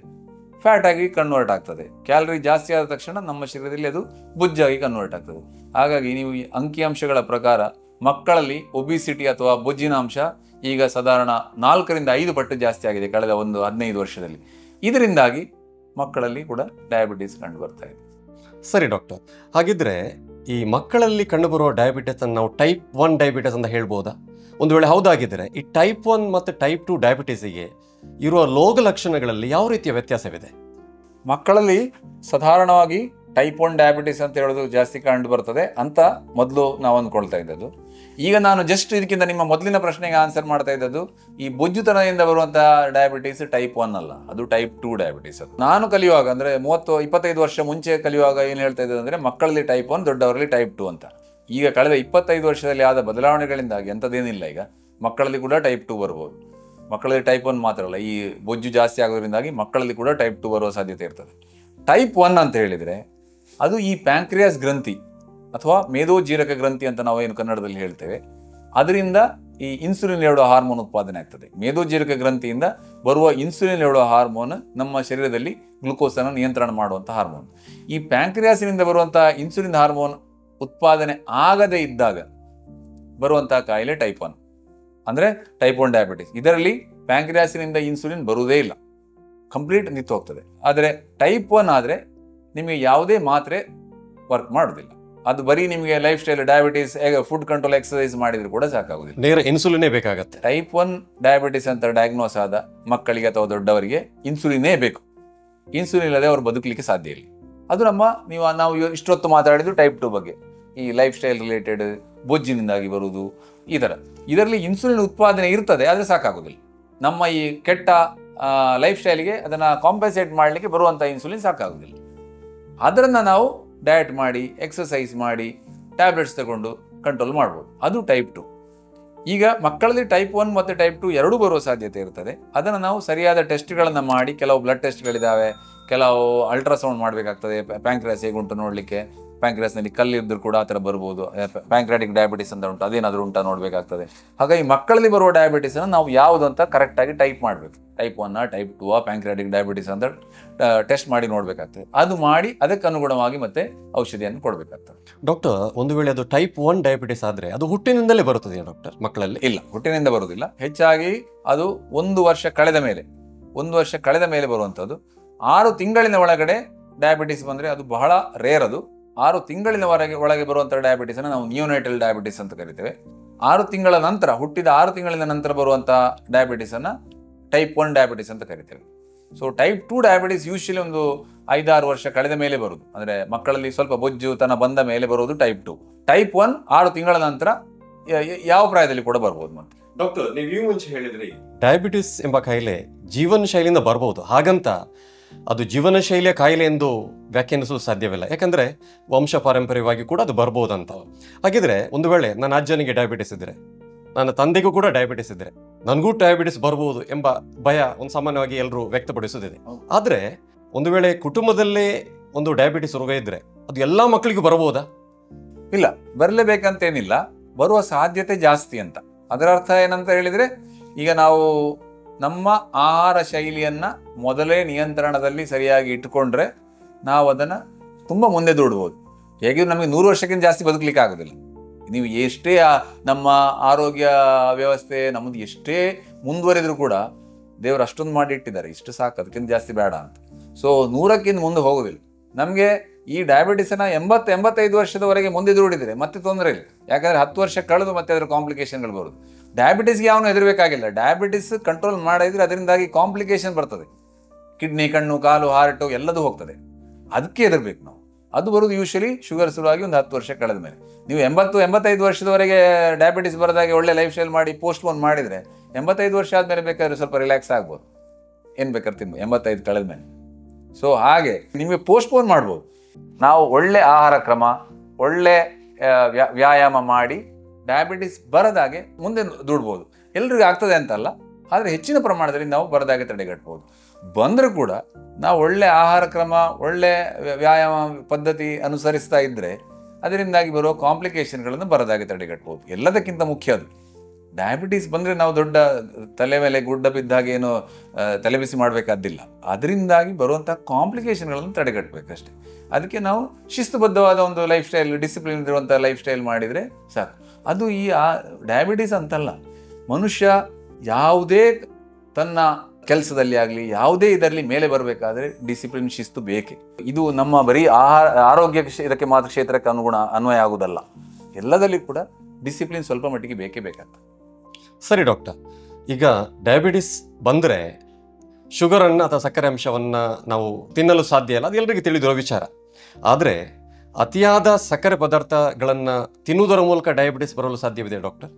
ಫ್ಯಾಟ್ ಆಗಿ ಕನ್ವರ್ಟ್ ಆಗ್ತದೆ. ಕ್ಯಾಲರಿ ಜಾಸ್ತಿ ಆದ ತಕ್ಷಣ ನಮ್ಮ ಶರೀರದಲ್ಲಿ ಅದು ಬೊಜ್ಜಾಗಿ ಕನ್ವರ್ಟ್ ಆಗ್ತದೆ. ಹಾಗಾಗಿ ನೀವು ಈ ಅಂಕಿಅಂಶಗಳ ಪ್ರಕಾರ ಮಕ್ಕಳಲ್ಲಿ ಒಬಿಸಿಟಿ ಅಥವಾ ಬೊಜ್ಜಿನ ಅಂಶ ಈಗ ಸಾಧಾರಣ 4-5 ಪಟ್ಟು ಜಾಸ್ತಿ ಆಗಿದೆ ಕಳೆದ ಒಂದು 15 ವರ್ಷದಲ್ಲಿ. ಇದರಿಂದಾಗಿ ಮಕ್ಕಳಲ್ಲಿ ಕೂಡ ಡಯಾಬಿಟಿಸ್ ಕಂಡು ಬರ್ತಾ ಇದೆ. ಸರಿ ಡಾಕ್ಟರ್, ಹಾಗಿದ್ರೆ ಈ ಮಕ್ಕಳಲ್ಲಿ ಕಂಡುಬರುವ ಡಯಾಬಿಟಿಸ್ ಅನ್ನು ನಾವು ಟೈಪ್ 1 ಡಯಾಬಿಟಿಸ್ ಅಂತ ಹೇಳ್ಬೋದಾ? ಒಂದು ವೇಳೆ ಹೌದಾಗಿದ್ದರೆ ಈ ಟೈಪ್ 1 ಮತ್ತು ಟೈಪ್ 2 ಡಯಾಬಿಟಿಸಿಗೆ ಇರುವ ರೋಗ ಲಕ್ಷಣಗಳಲ್ಲಿ ಯಾವ ರೀತಿಯ ವ್ಯತ್ಯಾಸವಿದೆ? ಮಕ್ಕಳಲ್ಲಿ ಸಾಧಾರಣವಾಗಿ ಟೈಪ್ 1 ಡಯಾಬಿಟಿಸ್ ಅಂತ ಹೇಳೋದು ಜಾಸ್ತಿ ಕಂಡು ಬರ್ತದೆ ಅಂತ ಮೊದಲು ನಾವು ಅಂದ್ಕೊಳ್ತಾ ಇದ್ದದ್ದು. ಈಗ ನಾನು ಜಸ್ಟ್ ಇದಕ್ಕಿಂತ ನಿಮ್ಮ ಮೊದಲಿನ ಪ್ರಶ್ನೆಗೆ ಆನ್ಸರ್ ಮಾಡ್ತಾ ಇದ್ದದ್ದು, ಈ ಬೊಜ್ಜುತನದಿಂದ ಬರುವಂತಹ ಡಯಾಬಿಟಿಸ್ ಟೈಪ್ 1 ಅಲ್ಲ, ಅದು ಟೈಪ್ 2 ಡಯಾಬಿಟಿಸ್. ಅದು ನಾನು ಕಲಿಯುವಾಗ ಅಂದರೆ 30-25 ವರ್ಷ ಮುಂಚೆ ಕಲಿಯುವಾಗ ಏನು ಹೇಳ್ತಾ ಇದ್ದದ್ದು ಅಂದರೆ ಮಕ್ಕಳಲ್ಲಿ ಟೈಪ್ 1, ದೊಡ್ಡವರಲ್ಲಿ ಟೈಪ್ 2 ಅಂತ. ಈಗ ಕಳೆದ 25 ವರ್ಷದಲ್ಲಿ ಆದ ಬದಲಾವಣೆಗಳಿಂದಾಗಿ ಅಂಥದ್ದೇನಿಲ್ಲ. ಈಗ ಮಕ್ಕಳಲ್ಲಿ ಕೂಡ ಟೈಪ್ 2 ಬರ್ಬೋದು. ಮಕ್ಕಳಲ್ಲಿ ಟೈಪ್ 1 ಮಾತ್ರ ಅಲ್ಲ, ಈ ಬೊಜ್ಜು ಜಾಸ್ತಿ ಆಗೋದ್ರಿಂದಾಗಿ ಮಕ್ಕಳಲ್ಲಿ ಕೂಡ ಟೈಪ್ 2 ಬರುವ ಸಾಧ್ಯತೆ ಇರ್ತದೆ. ಟೈಪ್ 1 ಅಂತ ಹೇಳಿದರೆ ಅದು ಈ ಪ್ಯಾಂಕ್ರಿಯಾಸ್ ಗ್ರಂಥಿ ಅಥವಾ ಮೇದೋಜೀರಕ ಗ್ರಂಥಿ ಅಂತ ನಾವು ಏನು ಕನ್ನಡದಲ್ಲಿ ಹೇಳ್ತೇವೆ, ಅದರಿಂದ ಈ ಇನ್ಸುಲಿನ್ ಹೇಳುವ ಹಾರ್ಮೋನ್ ಉತ್ಪಾದನೆ ಆಗ್ತದೆ. ಮೇದೋಜೀರಕ ಗ್ರಂಥಿಯಿಂದ ಬರುವ ಇನ್ಸುಲಿನ್ ಹೇಳುವ ಹಾರ್ಮೋನ್ ನಮ್ಮ ಶರೀರದಲ್ಲಿ ಗ್ಲುಕೋಸನ್ನು ನಿಯಂತ್ರಣ ಮಾಡುವಂಥ ಹಾರ್ಮೋನ್. ಈ ಪ್ಯಾಂಕ್ರಿಯಾಸಿನಿಂದ ಬರುವಂಥ ಇನ್ಸುಲಿನ್ ಹಾರ್ಮೋನ್ ಉತ್ಪಾದನೆ ಆಗದೇ ಇದ್ದಾಗ ಬರುವಂತಹ ಕಾಯಿಲೆ ಟೈಪ್ 1 ಅಂದರೆ ಟೈಪ್ 1 ಡಯಾಬಿಟಿಸ್. ಇದರಲ್ಲಿ ಪ್ಯಾಂಕ್ರಿಯಾಸಿನಿಂದ ಇನ್ಸುಲಿನ್ ಬರುವುದೇ ಇಲ್ಲ, ಕಂಪ್ಲೀಟ್ ನಿಂತು ಹೋಗ್ತದೆ. ಆದರೆ ಟೈಪ್ 1 ಆದರೆ ನಿಮಗೆ ಯಾವುದೇ ಮಾತ್ರೆ ವರ್ಕ್ ಮಾಡೋದಿಲ್ಲ. ಅದು ಬರೀ ನಿಮಗೆ life style diabetes, food control, exercise ಮಾಡಿದ್ರು ಕೂಡ ಸಾಕಾಗುದಿಲ್ಲ, ನೇರ ಇನ್ಸುಲಿನೇ ಬೇಕಾಗತ್ತೆ. ಟೈಪ್ 1 ಡಯಾಬಿಟಿಸ್ ಅಂತ ಡಯಾಗ್ನೋಸ್ ಆದ ಮಕ್ಕಳಿಗೆ ಅಥವಾ ದೊಡ್ಡವರಿಗೆ ಇನ್ಸುಲಿನೇ ಬೇಕು. ಇನ್ಸುಲಿನ್ ಇಲ್ಲದೆ ಅವರು ಬದುಕಲಿಕ್ಕೆ ಸಾಧ್ಯ ಇಲ್ಲ. ಅದು ನಾವು ಇಷ್ಟೊತ್ತು ಮಾತಾಡಿದ್ದು ಟೈಪ್ 2 ಬಗ್ಗೆ, ಈ ಲೈಫ್ ಸ್ಟೈಲ್ ರಿಲೇಟೆಡ್ ಬೊಜ್ಜಿನಿಂದಾಗಿ ಬರುವುದು ಈ ಥರ. ಇದರಲ್ಲಿ ಇನ್ಸುಲಿನ್ ಉತ್ಪಾದನೆ ಇರ್ತದೆ, ಆದರೆ ಸಾಕಾಗೋದಿಲ್ಲ. ನಮ್ಮ ಈ ಕೆಟ್ಟ ಲೈಫ್ ಸ್ಟೈಲ್ಗೆ ಅದನ್ನು ಕಾಂಪೆನ್ಸೇಟ್ ಮಾಡಲಿಕ್ಕೆ ಬರುವಂಥ ಇನ್ಸುಲಿನ್ ಸಾಕಾಗೋದಿಲ್ಲ. ಅದನ್ನು ನಾವು ಡಯಟ್ ಮಾಡಿ, ಎಕ್ಸಸೈಸ್ ಮಾಡಿ, ಟ್ಯಾಬ್ಲೆಟ್ಸ್ ತಗೊಂಡು ಕಂಟ್ರೋಲ್ ಮಾಡ್ಬೋದು. ಅದು ಟೈಪ್ 2. ಈಗ ಮಕ್ಕಳಲ್ಲಿ ಟೈಪ್ 1 ಮತ್ತು ಟೈಪ್ 2 ಎರಡೂ ಬರುವ ಸಾಧ್ಯತೆ ಇರ್ತದೆ. ಅದನ್ನು ನಾವು ಸರಿಯಾದ ಟೆಸ್ಟ್ಗಳನ್ನು ಮಾಡಿ, ಕೆಲವು ಬ್ಲಡ್ ಟೆಸ್ಟ್ಗಳಿದ್ದಾವೆ, ಕೆಲವು ಅಲ್ಟ್ರಾಸೌಂಡ್ ಮಾಡಬೇಕಾಗ್ತದೆ ಪ್ಯಾಂಕ್ರಿಯಾಸ್ ಹೇಗುಂಟು ನೋಡಲಿಕ್ಕೆ. ಪ್ಯಾಂಕ್ರಿಯಾಸ್ನಲ್ಲಿ ಕಲ್ಲಿದ್ದರೂ ಕೂಡ ಆ ಥರ ಬರ್ಬೋದು. ಪ್ಯಾಂಕ್ರಿಯಾಟಿಕ್ ಡಯಾಬಿಟಿಸ್ ಅಂತ ಉಂಟು, ಅದೇನಾದರೂ ಉಂಟು ನೋಡಬೇಕಾಗ್ತದೆ. ಹಾಗಾಗಿ ಮಕ್ಕಳಲ್ಲಿ ಬರುವ ಡಯಾಬಿಟಿಸನ್ನು ನಾವು ಯಾವುದು ಅಂತ ಕರೆಕ್ಟಾಗಿ ಟೈಪ್ ಮಾಡಬೇಕು. ಟೈಪ್ 1 ಟೈಪ್ 2 ಪ್ಯಾಂಕ್ರಿಯಾಟಿಕ್ ಡಯಾಬಿಟಿಸ್ ಅಂತ ಟೆಸ್ಟ್ ಮಾಡಿ ನೋಡಬೇಕಾಗ್ತದೆ. ಅದು ಮಾಡಿ ಅದಕ್ಕೆ ಅನುಗುಣವಾಗಿ ಮತ್ತೆ ಔಷಧಿಯನ್ನು ಕೊಡಬೇಕಾಗ್ತದೆ. ಡಾಕ್ಟರ್, ಒಂದು ವೇಳೆ ಅದು ಟೈಪ್ 1 ಡಯಾಬಿಟಿಸ್ ಆದರೆ ಅದು ಹುಟ್ಟಿನಿಂದಲೇ ಬರುತ್ತದೆಯಾ ಡಾಕ್ಟರ್ ಮಕ್ಕಳಲ್ಲಿ? ಇಲ್ಲ, ಹುಟ್ಟಿನಿಂದ ಬರುವುದಿಲ್ಲ. ಹೆಚ್ಚಾಗಿ ಅದು 1 ವರ್ಷ ಕಳೆದ ಮೇಲೆ ಬರುವಂಥದ್ದು. 6 ತಿಂಗಳಿನ ಒಳಗಡೆ ಡಯಾಬಿಟಿಸ್ ಬಂದರೆ ಅದು ಬಹಳ ರೇರ್. ಅದು 6 ತಿಂಗಳಿನ ಒಳಗೆ ಬರುವಂಥ ಡಯಾಬಿಟಿಸನ್ನು ನಾವು ನಿಯೋನೇಟಲ್ ಡಯಾಬಿಟಿಸ್ ಅಂತ ಕರಿತೇವೆ. 6 ತಿಂಗಳ ನಂತರ, ಹುಟ್ಟಿದ 6 ತಿಂಗಳಿನ ನಂತರ ಬರುವಂಥ ಡಯಾಬಿಟಿಸನ್ನು ಟೈಪ್ 1 ಡಯಾಬಿಟಿಸ್ ಅಂತ ಕರಿತೇವೆ. ಸೊ ಟೈಪ್ 2 ಡಯಾಬಿಟಿಸ್ ಯೂಶಲಿ ಒಂದು 5-6 ವರ್ಷ ಕಳೆದ ಮೇಲೆ ಬರುವುದು. ಅಂದರೆ ಮಕ್ಕಳಲ್ಲಿ ಸ್ವಲ್ಪ ಬೊಜ್ಜುತನ ಬಂದ ಮೇಲೆ ಬರೋದು ಟೈಪ್ 2. ಟೈಪ್ 1 6 ತಿಂಗಳ ನಂತರ ಯಾವ ಪ್ರಾಯದಲ್ಲಿ ಕೂಡ ಬರ್ಬೋದು. ಮತ್ತೆ ಡಾಕ್ಟರ್, ನೀವು ಈ ಮುಂಚೆ ಹೇಳಿದ್ರಿ ಡಯಾಬಿಟಿಸ್ ಎಂಬ ಕಾಯಿಲೆ ಜೀವನ ಶೈಲಿಯಿಂದ ಬರ್ಬೋದು, ಹಾಗಂತ ಅದು ಜೀವನ ಶೈಲಿಯ ಕಾಯಿಲೆ ಎಂದು ವ್ಯಾಖ್ಯಾನಿಸಲು ಸಾಧ್ಯವಿಲ್ಲ. ಯಾಕಂದರೆ ವಂಶ ಪಾರಂಪರ್ಯವಾಗಿ ಕೂಡ ಅದು ಬರ್ಬೋದಂತ. ಹಾಗಿದ್ರೆ ಒಂದು ವೇಳೆ ನನ್ನ ಅಜ್ಜನಿಗೆ ಡಯಾಬಿಟಿಸ್ ಇದ್ದರೆ, ನನ್ನ ತಂದೆಗೂ ಕೂಡ ಡಯಾಬಿಟಿಸ್ ಇದ್ದರೆ ನನಗೂ ಡಯಾಬಿಟಿಸ್ ಬರ್ಬೋದು ಎಂಬ ಭಯ ಒಂದು ಸಾಮಾನ್ಯವಾಗಿ ಎಲ್ಲರೂ ವ್ಯಕ್ತಪಡಿಸುತ್ತಿದೆ. ಆದರೆ ಒಂದು ವೇಳೆ ಕುಟುಂಬದಲ್ಲೇ ಒಂದು ಡಯಾಬಿಟಿಸ್ ರೋಗ ಇದ್ದರೆ ಅದು ಎಲ್ಲ ಮಕ್ಕಳಿಗೂ ಬರಬಹುದಾ? ಇಲ್ಲ, ಬರಲೇಬೇಕಂತೇನಿಲ್ಲ, ಬರುವ ಸಾಧ್ಯತೆ ಜಾಸ್ತಿ ಅಂತ. ಅದರ ಅರ್ಥ ಏನಂತ ಹೇಳಿದರೆ, ಈಗ ನಾವು ನಮ್ಮ ಆಹಾರ ಶೈಲಿಯನ್ನು ಮೊದಲೇ ನಿಯಂತ್ರಣದಲ್ಲಿ ಸರಿಯಾಗಿ ಇಟ್ಟುಕೊಂಡ್ರೆ ನಾವು ಅದನ್ನು ತುಂಬ ಮುಂದೆ ದೂಡ್ಬೋದು. ಹೇಗಿದ್ರು ನಮಗೆ 100 ವರ್ಷಕ್ಕಿಂತ ಜಾಸ್ತಿ ಬದುಕಲಿಕ್ಕೆ ಆಗೋದಿಲ್ಲ. ನೀವು ಎಷ್ಟೇ ನಮ್ಮ ಆರೋಗ್ಯ ವ್ಯವಸ್ಥೆ ನಮ್ಮದು ಎಷ್ಟೇ ಮುಂದುವರೆದರೂ ಕೂಡ ದೇವರು ಅಷ್ಟೊಂದು ಮಾಡಿ ಇಟ್ಟಿದ್ದಾರೆ, ಇಷ್ಟು ಸಾಕು, ಅದಕ್ಕಿಂತ ಜಾಸ್ತಿ ಬೇಡ ಅಂತ. ಸೊ 100ಕ್ಕಿಂತ ಮುಂದೆ ಹೋಗೋದಿಲ್ಲ. ನಮಗೆ ಈ ಡಯಾಬಿಟಿಸನ್ನು 80-85 ವರ್ಷದವರೆಗೆ ಮುಂದೆ ದೂಡಿದರೆ ಮತ್ತೆ ತೊಂದರೆ ಇಲ್ಲ. ಯಾಕಂದರೆ 10 ವರ್ಷ ಕಳೆದು ಮತ್ತೆ ಅದರ ಕಾಂಪ್ಲಿಕೇಶನ್ಗಳು ಬರೋದು. ಡಯಾಬಿಟಿಸ್ಗೆ ಯಾವನು ಹೆದರಬೇಕಾಗಿಲ್ಲ. ಡಯಾಬಿಟಿಸ್ ಕಂಟ್ರೋಲ್ ಮಾಡಿದರೆ ಅದರಿಂದಾಗಿ ಕಾಂಪ್ಲಿಕೇಶನ್ ಬರ್ತದೆ. ಕಿಡ್ನಿ, ಕಣ್ಣು, ಕಾಲು, ಹಾರ್ಟು ಎಲ್ಲದೂ ಹೋಗ್ತದೆ. ಅದಕ್ಕೆ ಹೆದರ್ಬೇಕು ನಾವು. ಅದು ಬರೋದು ಯೂಶಲಿ ಶುಗರ್ ಶುರುವಾಗಿ ಒಂದು 10 ವರ್ಷ ಕಳೆದ ಮೇಲೆ. ನೀವು 80-85 ವರ್ಷದವರೆಗೆ ಡಯಾಬಿಟಿಸ್ ಬರೋದಾಗೆ ಒಳ್ಳೆ ಲೈಫ್ ಸ್ಟೈಲ್ ಮಾಡಿ ಪೋಸ್ಟ್ಪೋನ್ ಮಾಡಿದರೆ 85 ವರ್ಷ ಆದಮೇಲೆ ಬೇಕಾದ್ರೆ ಸ್ವಲ್ಪ ರಿಲ್ಯಾಕ್ಸ್ ಆಗ್ಬೋದು, ಏನು ಬೇಕಾದ್ರೆ ತಿನ್ಬೋದು 85 ಕಳೆದ ಮೇಲೆ. ಸೊ ಹಾಗೆ ನಿಮಗೆ ಪೋಸ್ಟ್ಪೋನ್ ಮಾಡ್ಬೋದು. ನಾವು ಒಳ್ಳೆ ಆಹಾರ ಕ್ರಮ, ಒಳ್ಳೆ ವ್ಯಾಯಾಮ ಮಾಡಿ ಡಯಾಬಿಟಿಸ್ ಬರದಾಗೆ ಮುಂದೆ ದುಡ್ಬೋದು. ಎಲ್ರಿಗೂ ಆಗ್ತದೆ ಅಂತಲ್ಲ, ಆದರೆ ಹೆಚ್ಚಿನ ಪ್ರಮಾಣದಲ್ಲಿ ನಾವು ಬರದಾಗೆ ತಡೆಗಟ್ಟಬಹುದು. ಬಂದರೂ ಕೂಡ ನಾವು ಒಳ್ಳೆ ಆಹಾರ ಕ್ರಮ, ಒಳ್ಳೆ ವ್ಯಾಯಾಮ ಪದ್ಧತಿ ಅನುಸರಿಸ್ತಾ ಇದ್ದರೆ ಅದರಿಂದಾಗಿ ಬರುವ ಕಾಂಪ್ಲಿಕೇಶನ್ಗಳನ್ನು ಬರದಾಗೆ ತಡೆಗಟ್ಟಬಹುದು. ಎಲ್ಲದಕ್ಕಿಂತ ಮುಖ್ಯ ಅದು ಡಯಾಬಿಟೀಸ್ ಬಂದರೆ ನಾವು ದೊಡ್ಡ ತಲೆ ಮೇಲೆ ಗುಡ್ಡ ಬಿದ್ದಾಗ ಏನು ತಲೆಬಿಸಿ ಮಾಡಬೇಕಾದ್ದಿಲ್ಲ. ಅದರಿಂದಾಗಿ ಬರುವಂಥ ಕಾಂಪ್ಲಿಕೇಶನ್ಗಳನ್ನು ತಡೆಗಟ್ಟಬೇಕಷ್ಟೆ. ಅದಕ್ಕೆ ನಾವು ಶಿಸ್ತುಬದ್ಧವಾದ ಒಂದು ಲೈಫ್ ಸ್ಟೈಲ್, ಡಿಸಿಪ್ಲಿನ್ ಇರುವಂಥ ಲೈಫ್ ಸ್ಟೈಲ್ ಮಾಡಿದರೆ ಸಾಕು. ಅದು ಈ ಡಯಾಬಿಟೀಸ್ ಅಂತಲ್ಲ, ಮನುಷ್ಯ ಯಾವುದೇ ತನ್ನ ಕೆಲಸದಲ್ಲಿ ಆಗಲಿ ಯಾವುದೇ ಇದರಲ್ಲಿ ಮೇಲೆ ಬರಬೇಕಾದ್ರೆ ಡಿಸಿಪ್ಲಿನ್, ಶಿಸ್ತು ಬೇಕೇ. ಇದು ನಮ್ಮ ಬರೀ ಆರೋಗ್ಯ ಇದಕ್ಕೆ ಮಾತ್ರ ಕ್ಷೇತ್ರಕ್ಕೆ ಅನ್ವಯ ಆಗುವುದಲ್ಲ, ಎಲ್ಲದಲ್ಲಿ ಕೂಡ ಡಿಸಿಪ್ಲಿನ್ ಸ್ವಲ್ಪ ಮಟ್ಟಿಗೆ ಬೇಕೇ ಬೇಕಾಗ್ತದೆ. ಸರಿ ಡಾಕ್ಟರ್, ಈಗ ಡಯಾಬಿಟಿಸ್ ಬಂದರೆ ಶುಗರನ್ನು ಅಥವಾ ಸಕ್ಕರೆ ಅಂಶವನ್ನು ನಾವು ತಿನ್ನಲು ಸಾಧ್ಯ ಇಲ್ಲ, ಅದು ಎಲ್ಲರಿಗೂ ತಿಳಿದಿರೋ ವಿಚಾರ. ಆದರೆ ಅತಿಯಾದ ಸಕ್ಕರೆ ಪದಾರ್ಥಗಳನ್ನು ತಿನ್ನುವುದರ ಮೂಲಕ ಡಯಾಬಿಟಿಸ್ ಬರಲು ಸಾಧ್ಯವಿದೆ ಡಾಕ್ಟರ್?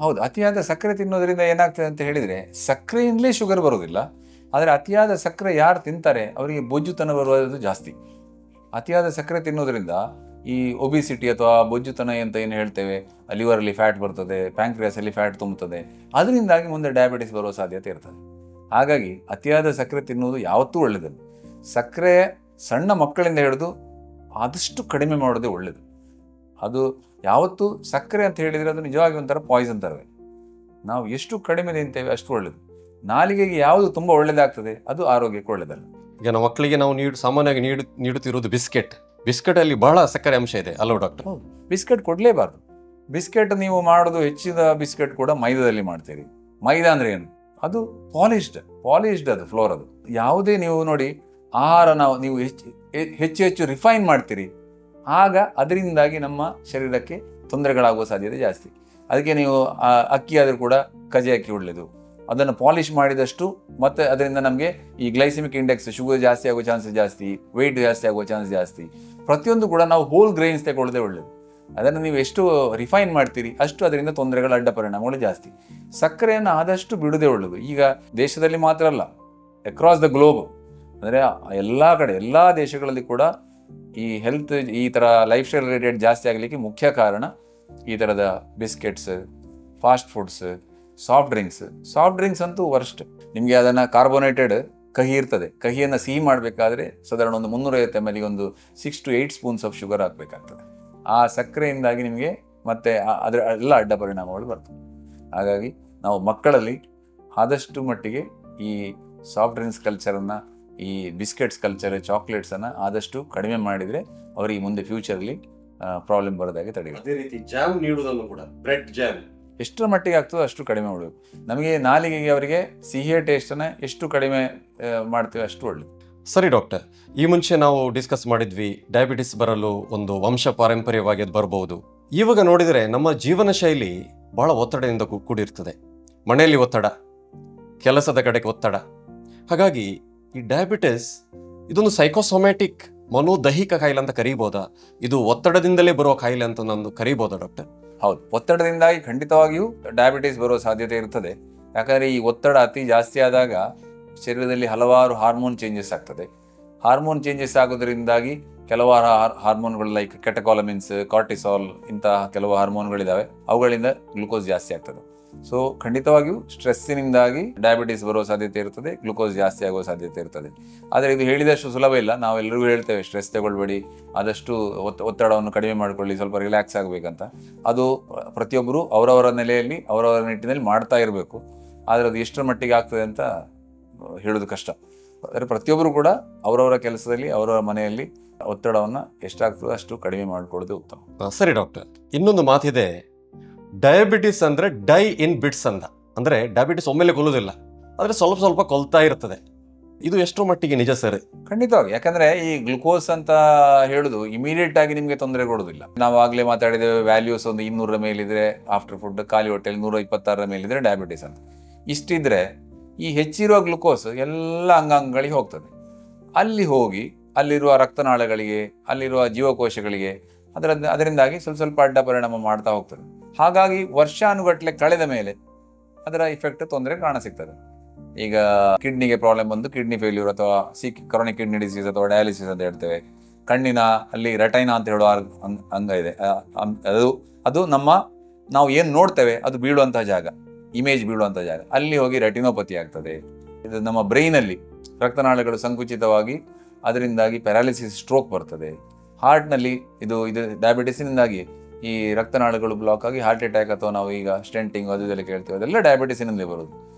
ಹೌದು, ಅತಿಯಾದ ಸಕ್ಕರೆ ತಿನ್ನೋದ್ರಿಂದ ಏನಾಗ್ತದೆ ಅಂತ ಹೇಳಿದರೆ, ಸಕ್ಕರೆಯಿಂದಲೇ ಶುಗರ್ ಬರೋದಿಲ್ಲ, ಆದರೆ ಅತಿಯಾದ ಸಕ್ಕರೆ ಯಾರು ತಿಂತಾರೆ ಅವರಿಗೆ ಬೊಜ್ಜುತನ ಬರುವುದು ಜಾಸ್ತಿ. ಅತಿಯಾದ ಸಕ್ಕರೆ ತಿನ್ನೋದ್ರಿಂದ ಈ ಒಬಿಸಿಟಿ ಅಥವಾ ಬೊಜ್ಜುತನ ಅಂತ ಏನು ಹೇಳ್ತೇವೆ, ಲಿವರಲ್ಲಿ ಫ್ಯಾಟ್ ಬರ್ತದೆ, ಪ್ಯಾಂಕ್ರಿಯಾಸಲ್ಲಿ ಫ್ಯಾಟ್ ತುಂಬುತ್ತದೆ, ಅದರಿಂದಾಗಿ ಮುಂದೆ ಡಯಾಬಿಟಿಸ್ ಬರುವ ಸಾಧ್ಯತೆ ಇರ್ತದೆ. ಹಾಗಾಗಿ ಅತಿಯಾದ ಸಕ್ಕರೆ ತಿನ್ನುವುದು ಯಾವತ್ತೂ ಒಳ್ಳೆಯದಲ್ಲ. ಸಕ್ಕರೆ ಸಣ್ಣ ಮಕ್ಕಳಿಂದ ಹಿಡಿದು ಆದಷ್ಟು ಕಡಿಮೆ ಮಾಡೋದೇ ಒಳ್ಳೆಯದು. ಅದು ಯಾವತ್ತೂ ಸಕ್ಕರೆ ಅಂತ ಹೇಳಿದರೆ ಅದು ನಿಜವಾಗಿ ಒಂಥರ ಪಾಯ್ಸನ್ ಥರವೇ. ನಾವು ಎಷ್ಟು ಕಡಿಮೆ ತಿಂತೇವೆ ಅಷ್ಟು ಒಳ್ಳೆಯದು. ನಾಲಿಗೆಗೆ ಯಾವುದು ತುಂಬ ಒಳ್ಳೆಯದಾಗ್ತದೆ ಅದು ಆರೋಗ್ಯಕ್ಕೆ ಒಳ್ಳೆಯದಲ್ಲ. ಈಗ ನಮ್ಮ ಮಕ್ಕಳಿಗೆ ನಾವು ಸಾಮಾನ್ಯವಾಗಿ ನೀಡುತ್ತಿರುವುದು ಬಿಸ್ಕೆಟ್ ಅಲ್ಲಿ ಬಹಳ ಸಕ್ಕರೆ ಅಂಶ ಇದೆ ಅಲ್ವ ಡಾಕ್ಟರ್? ಹೌದು, ಬಿಸ್ಕೆಟ್ ಕೊಡಲೇಬಾರ್ದು. ಬಿಸ್ಕೆಟ್ ನೀವು ಮಾಡೋದು ಹೆಚ್ಚಿದ ಬಿಸ್ಕೆಟ್ ಕೂಡ ಮೈದಾದಲ್ಲಿ ಮಾಡ್ತೀರಿ. ಮೈದಾ ಅಂದರೆ ಏನು? ಅದು ಪಾಲಿಶ್ಡ್ ಅದು ಫ್ಲೋರ್. ಅದು ಯಾವುದೇ ನೀವು ನೋಡಿ ಆಹಾರ ನೀವು ಹೆಚ್ಚು ರಿಫೈನ್ ಮಾಡ್ತೀರಿ, ಆಗ ಅದರಿಂದಾಗಿ ನಮ್ಮ ಶರೀರಕ್ಕೆ ತೊಂದರೆಗಳಾಗುವ ಸಾಧ್ಯತೆ ಜಾಸ್ತಿ. ಅದಕ್ಕೆ ನೀವು ಅಕ್ಕಿ ಆದರೂ ಕೂಡ ಕಜೆ ಅಕ್ಕಿ ಒಳ್ಳೆಯದು. ಅದನ್ನು ಪಾಲಿಷ್ ಮಾಡಿದಷ್ಟು ಮತ್ತೆ ಅದರಿಂದ ನಮಗೆ ಈ ಗ್ಲೈಸಿಮಿಕ್ ಇಂಡೆಕ್ಸ್, ಶುಗರ್ ಜಾಸ್ತಿ ಆಗುವ ಚಾನ್ಸಸ್ ಜಾಸ್ತಿ, ವೆಯ್ಟ್ ಜಾಸ್ತಿ ಆಗುವ ಚಾನ್ಸ್ ಜಾಸ್ತಿ. ಪ್ರತಿಯೊಂದು ಕೂಡ ನಾವು ಹೋಲ್ ಗ್ರೈನ್ಸ್ ತಗೊಳ್ಳೋದೇ ಒಳ್ಳೆಯದು. ಅದನ್ನು ನೀವು ಎಷ್ಟು ರಿಫೈನ್ ಮಾಡ್ತೀರಿ ಅಷ್ಟು ಅದರಿಂದ ತೊಂದರೆಗಳ ಅಡ್ಡ ಪರಿಣಾಮಗಳು ಜಾಸ್ತಿ. ಸಕ್ಕರೆಯನ್ನು ಆದಷ್ಟು ಬಿಡುವುದೇ ಒಳ್ಳೆಯದು. ಈಗ ದೇಶದಲ್ಲಿ ಮಾತ್ರ ಅಲ್ಲ, ಅಕ್ರಾಸ್ ದ ಗ್ಲೋಬ್, ಅಂದರೆ ಎಲ್ಲ ಕಡೆ ಎಲ್ಲ ದೇಶಗಳಲ್ಲಿ ಕೂಡ ಈ ಹೆಲ್ತ್, ಈ ಥರ ಲೈಫ್ ಸ್ಟೈಲ್ ರಿಲೇಟೆಡ್ ಜಾಸ್ತಿ ಆಗಲಿಕ್ಕೆ ಮುಖ್ಯ ಕಾರಣ ಈ ಥರದ biscuits, fast foods, soft drinks ಅಂತೂ ವರ್ಸ್ಟ್. ನಿಮಗೆ ಅದನ್ನು ಕಾರ್ಬೋನೇಟೆಡ್ ಕಹಿ ಇರ್ತದೆ, ಕಹಿಯನ್ನು ಸಿಹಿ ಮಾಡಬೇಕಾದ್ರೆ ಸಾಧಾರಣ ಒಂದು 350 ml ಒಂದು 6 to 8 ಸ್ಪೂನ್ಸ್ ಆಫ್ ಶುಗರ್ ಹಾಕಬೇಕಾಗ್ತದೆ. ಆ ಸಕ್ಕರೆಯಿಂದಾಗಿ ನಿಮಗೆ ಮತ್ತೆ ಅದರ ಎಲ್ಲ ಅಡ್ಡ ಪರಿಣಾಮಗಳು ಬರ್ತವೆ. ಹಾಗಾಗಿ ನಾವು ಮಕ್ಕಳಲ್ಲಿ ಆದಷ್ಟು ಮಟ್ಟಿಗೆ ಈ ಸಾಫ್ಟ್ ಡ್ರಿಂಕ್ಸ್ ಕಲ್ಚರನ್ನು, ಈ ಬಿಸ್ಕೆಟ್ಸ್ ಕಲ್ಚರ್, ಚಾಕ್ಲೇಟ್ಸನ್ನು ಆದಷ್ಟು ಕಡಿಮೆ ಮಾಡಿದರೆ ಅವರಿಗೆ ಮುಂದೆ ಫ್ಯೂಚರಲ್ಲಿ ಪ್ರಾಬ್ಲಮ್ ಬರೋದಾಗೆ ತಡೆಗಟ್ಟುತ್ತೆ. ಅದೇ ರೀತಿ ಜಾಮ್ ನೀಡುವುದನ್ನು ಕೂಡ, ಬ್ರೆಡ್ ಜಾಮ್ ಎಷ್ಟರ ಮಟ್ಟಿಗೆ ಆಗ್ತದೋ ಅಷ್ಟು ಕಡಿಮೆ ಮಾಡಬೇಕು. ನಮಗೆ ನಾಲಿಗೆಗೆ ಅವರಿಗೆ ಸಿಹಿಯ ಟೇಸ್ಟನ್ನು ಎಷ್ಟು ಕಡಿಮೆ ಮಾಡ್ತೀವಿ ಅಷ್ಟು ಒಳ್ಳೆಯದು. ಸರಿ ಡಾಕ್ಟರ್, ಈ ಮುಂಚೆ ನಾವು ಡಿಸ್ಕಸ್ ಮಾಡಿದ್ವಿ ಡಯಾಬಿಟಿಸ್ ಬರಲು ಒಂದು ವಂಶ ಪಾರಂಪರ್ಯವಾಗಿ ಅದು ಬರಬಹುದು. ಇವಾಗ ನೋಡಿದರೆ ನಮ್ಮ ಜೀವನ ಶೈಲಿ ಬಹಳ ಒತ್ತಡದಿಂದ ಕೂಡಿರ್ತದೆ. ಮನೆಯಲ್ಲಿ ಒತ್ತಡ, ಕೆಲಸದ ಕಡೆಗೆ ಒತ್ತಡ. ಹಾಗಾಗಿ ಈ ಡಯಾಬಿಟಿಸ್ ಇದೊಂದು ಸೈಕೋಸೊಮ್ಯಾಟಿಕ್, ಮನೋದೈಹಿಕ ಕಾಯಿಲೆ ಅಂತ ಕರೀಬೋದಾ? ಇದು ಒತ್ತಡದಿಂದಲೇ ಬರುವ ಕಾಯಿಲೆ ಅಂತ ನಾನು ಕರೀಬೋದಾ ಡಾಕ್ಟರ್? ಹೌದು, ಒತ್ತಡದಿಂದಾಗಿ ಖಂಡಿತವಾಗಿಯೂ ಡಯಾಬಿಟಿಸ್ ಬರುವ ಸಾಧ್ಯತೆ ಇರ್ತದೆ. ಯಾಕಂದರೆ ಈ ಒತ್ತಡ ಅತಿ ಜಾಸ್ತಿ ಆದಾಗ ಶರೀರದಲ್ಲಿ ಹಲವಾರು ಹಾರ್ಮೋನ್ ಚೇಂಜಸ್ ಆಗ್ತದೆ. ಹಾರ್ಮೋನ್ ಚೇಂಜಸ್ ಆಗೋದ್ರಿಂದಾಗಿ ಕೆಲವಾರು ಹಾರ್ಮೋನ್ಗಳು ಲೈಕ್ ಕೆಟಕಾಲಮಿನ್ಸ್, ಕಾರ್ಟಿಸಾಲ್ ಇಂತಹ ಕೆಲವು ಹಾರ್ಮೋನ್ಗಳಿದ್ದಾವೆ, ಅವುಗಳಿಂದ ಗ್ಲೂಕೋಸ್ ಜಾಸ್ತಿ ಆಗ್ತದೆ. ಸೊ ಖಂಡಿತವಾಗಿಯೂ ಸ್ಟ್ರೆಸ್ಸಿನಿಂದಾಗಿ ಡಯಾಬಿಟಿಸ್ ಬರುವ ಸಾಧ್ಯತೆ ಇರ್ತದೆ, ಗ್ಲೂಕೋಸ್ ಜಾಸ್ತಿ ಆಗುವ ಸಾಧ್ಯತೆ ಇರ್ತದೆ. ಆದರೆ ಇದು ಹೇಳಿದಷ್ಟು ಸುಲಭ ಇಲ್ಲ. ನಾವೆಲ್ಲರಿಗೂ ಹೇಳ್ತೇವೆ ಸ್ಟ್ರೆಸ್ ತಗೊಳ್ಬೇಡಿ, ಆದಷ್ಟು ಒತ್ತಡವನ್ನು ಕಡಿಮೆ ಮಾಡಿಕೊಳ್ಳಿ, ಸ್ವಲ್ಪ ರಿಲ್ಯಾಕ್ಸ್ ಆಗಬೇಕಂತ. ಅದು ಪ್ರತಿಯೊಬ್ಬರು ಅವರವರ ನೆಲೆಯಲ್ಲಿ, ಅವರವರ ನಿಟ್ಟಿನಲ್ಲಿ ಮಾಡ್ತಾ ಇರಬೇಕು. ಆದರೆ ಅದು ಎಷ್ಟರ ಮಟ್ಟಿಗೆ ಆಗ್ತದೆ ಅಂತ ಹೇಳೋದು ಕಷ್ಟ. ಆದರೆ ಪ್ರತಿಯೊಬ್ಬರು ಕೂಡ ಅವರವರ ಕೆಲಸದಲ್ಲಿ, ಅವರವರ ಮನೆಯಲ್ಲಿ ಒತ್ತಡವನ್ನು ಎಷ್ಟಾಗ್ತದೋ ಅಷ್ಟು ಕಡಿಮೆ ಮಾಡಿಕೊಳ್ಳೋದು ಉತ್ತಮ. ಸರಿ ಡಾಕ್ಟರ್, ಇನ್ನೊಂದು ಮಾತಿದೆ, ಡಯಾಬಿಟಿಸ್ ಅಂದ್ರೆ ಡೈ ಇನ್ ಬಿಟ್ಸ್ ಅಂತ. ಅಂದ್ರೆ ಡಯಾಬಿಟಿಸ್ ಒಮ್ಮೆಲೆ ಕೊಲ್ಲುವುದಿಲ್ಲ, ಆದರೆ ಸ್ವಲ್ಪ ಸ್ವಲ್ಪ ಕೊಲ್ತಾ ಇರ್ತದೆ. ಇದು ಎಷ್ಟರ ಮಟ್ಟಿಗೆ ನಿಜ ಸರ್? ಖಂಡಿತವಾಗಿ. ಯಾಕಂದ್ರೆ ಈ ಗ್ಲುಕೋಸ್ ಅಂತ ಹೇಳುದು ಇಮಿಡಿಯೇಟ್ ಆಗಿ ನಿಮಗೆ ತೊಂದರೆ ಕೊಡೋದಿಲ್ಲ. ನಾವು ಆಗ್ಲೇ ಮಾತಾಡಿದ್ದೇವೆ, ವ್ಯಾಲ್ಯೂಸ್ ಒಂದು 200 ಮೇಲಿದ್ರೆ ಆಫ್ಟರ್ ಫುಡ್, ಖಾಲಿ ಹೊಟ್ಟೆಯಲ್ಲಿ 126 ಮೇಲಿದ್ರೆ ಡಯಾಬಿಟಿಸ್ ಅಂತ. ಇಷ್ಟಿದ್ರೆ ಈ ಹೆಚ್ಚಿರುವ ಗ್ಲುಕೋಸ್ ಎಲ್ಲ ಅಂಗಾಂಗಗಳಿಗೆ ಹೋಗ್ತದೆ. ಅಲ್ಲಿ ಹೋಗಿ ಅಲ್ಲಿರುವ ರಕ್ತನಾಳಗಳಿಗೆ, ಅಲ್ಲಿರುವ ಜೀವಕೋಶಗಳಿಗೆ ಅದರಿಂದಾಗಿ ಸ್ವಲ್ಪ ಸ್ವಲ್ಪ ಅಡ್ಡ ಪರಿಣಾಮ ಮಾಡ್ತಾ ಹೋಗ್ತದೆ. ಹಾಗಾಗಿ ವರ್ಷಾನುಗಟ್ಟಲೆ ಕಳೆದ ಮೇಲೆ ಅದರ ಇಫೆಕ್ಟ್, ತೊಂದರೆ ಕಾಣಸಿಗ್ತದೆ. ಈಗ ಕಿಡ್ನಿಗೆ ಪ್ರಾಬ್ಲಮ್ ಬಂದು ಕಿಡ್ನಿ ಫೇಲ್ಯೂರ್ ಅಥವಾ ಕ್ರಾನಿಕ್ ಕಿಡ್ನಿ ಡಿಸೀಸ್ ಅಥವಾ ಡಯಾಲಿಸಿಸ್ ಅಂತ ಹೇಳ್ತೇವೆ. ಕಣ್ಣಿನ ಅಲ್ಲಿ ರೆಟೈನಾ ಅಂತ ಹೇಳುವ ಅಂಗ ಇದೆ, ಅದು ನಾವು ಏನು ನೋಡ್ತೇವೆ ಅದು ಬೀಳುವಂತಹ ಜಾಗ. ಇಮೇಜ್ ಬೀಳುವಂಥ ಜಾಗ, ಅಲ್ಲಿ ಹೋಗಿ ರೆಟಿನೋಪತಿ ಆಗ್ತದೆ. ಇದು ನಮ್ಮ ಬ್ರೈನಲ್ಲಿ ರಕ್ತನಾಳಗಳು ಸಂಕುಚಿತವಾಗಿ ಅದರಿಂದಾಗಿ ಪ್ಯಾರಾಲಿಸಿಸ್, ಸ್ಟ್ರೋಕ್ ಬರ್ತದೆ. ಹಾರ್ಟ್ನಲ್ಲಿ ಇದು ಡಯಾಬಿಟಿಸಿನಿಂದಾಗಿ ಈ ರಕ್ತನಾಳಗಳು ಬ್ಲಾಕ್ ಆಗಿ ಹಾರ್ಟ್ ಅಟ್ಯಾಕ್, ಅಥವಾ ನಾವು ಈಗ ಸ್ಟೆಂಟಿಂಗ್ ಅದು ಇದೆಲ್ಲ ಕೇಳ್ತೀವಿ, ಅದೆಲ್ಲ ಡಯಾಬಿಟಿಸಿನಿಂದಲೇ ಬರೋದು.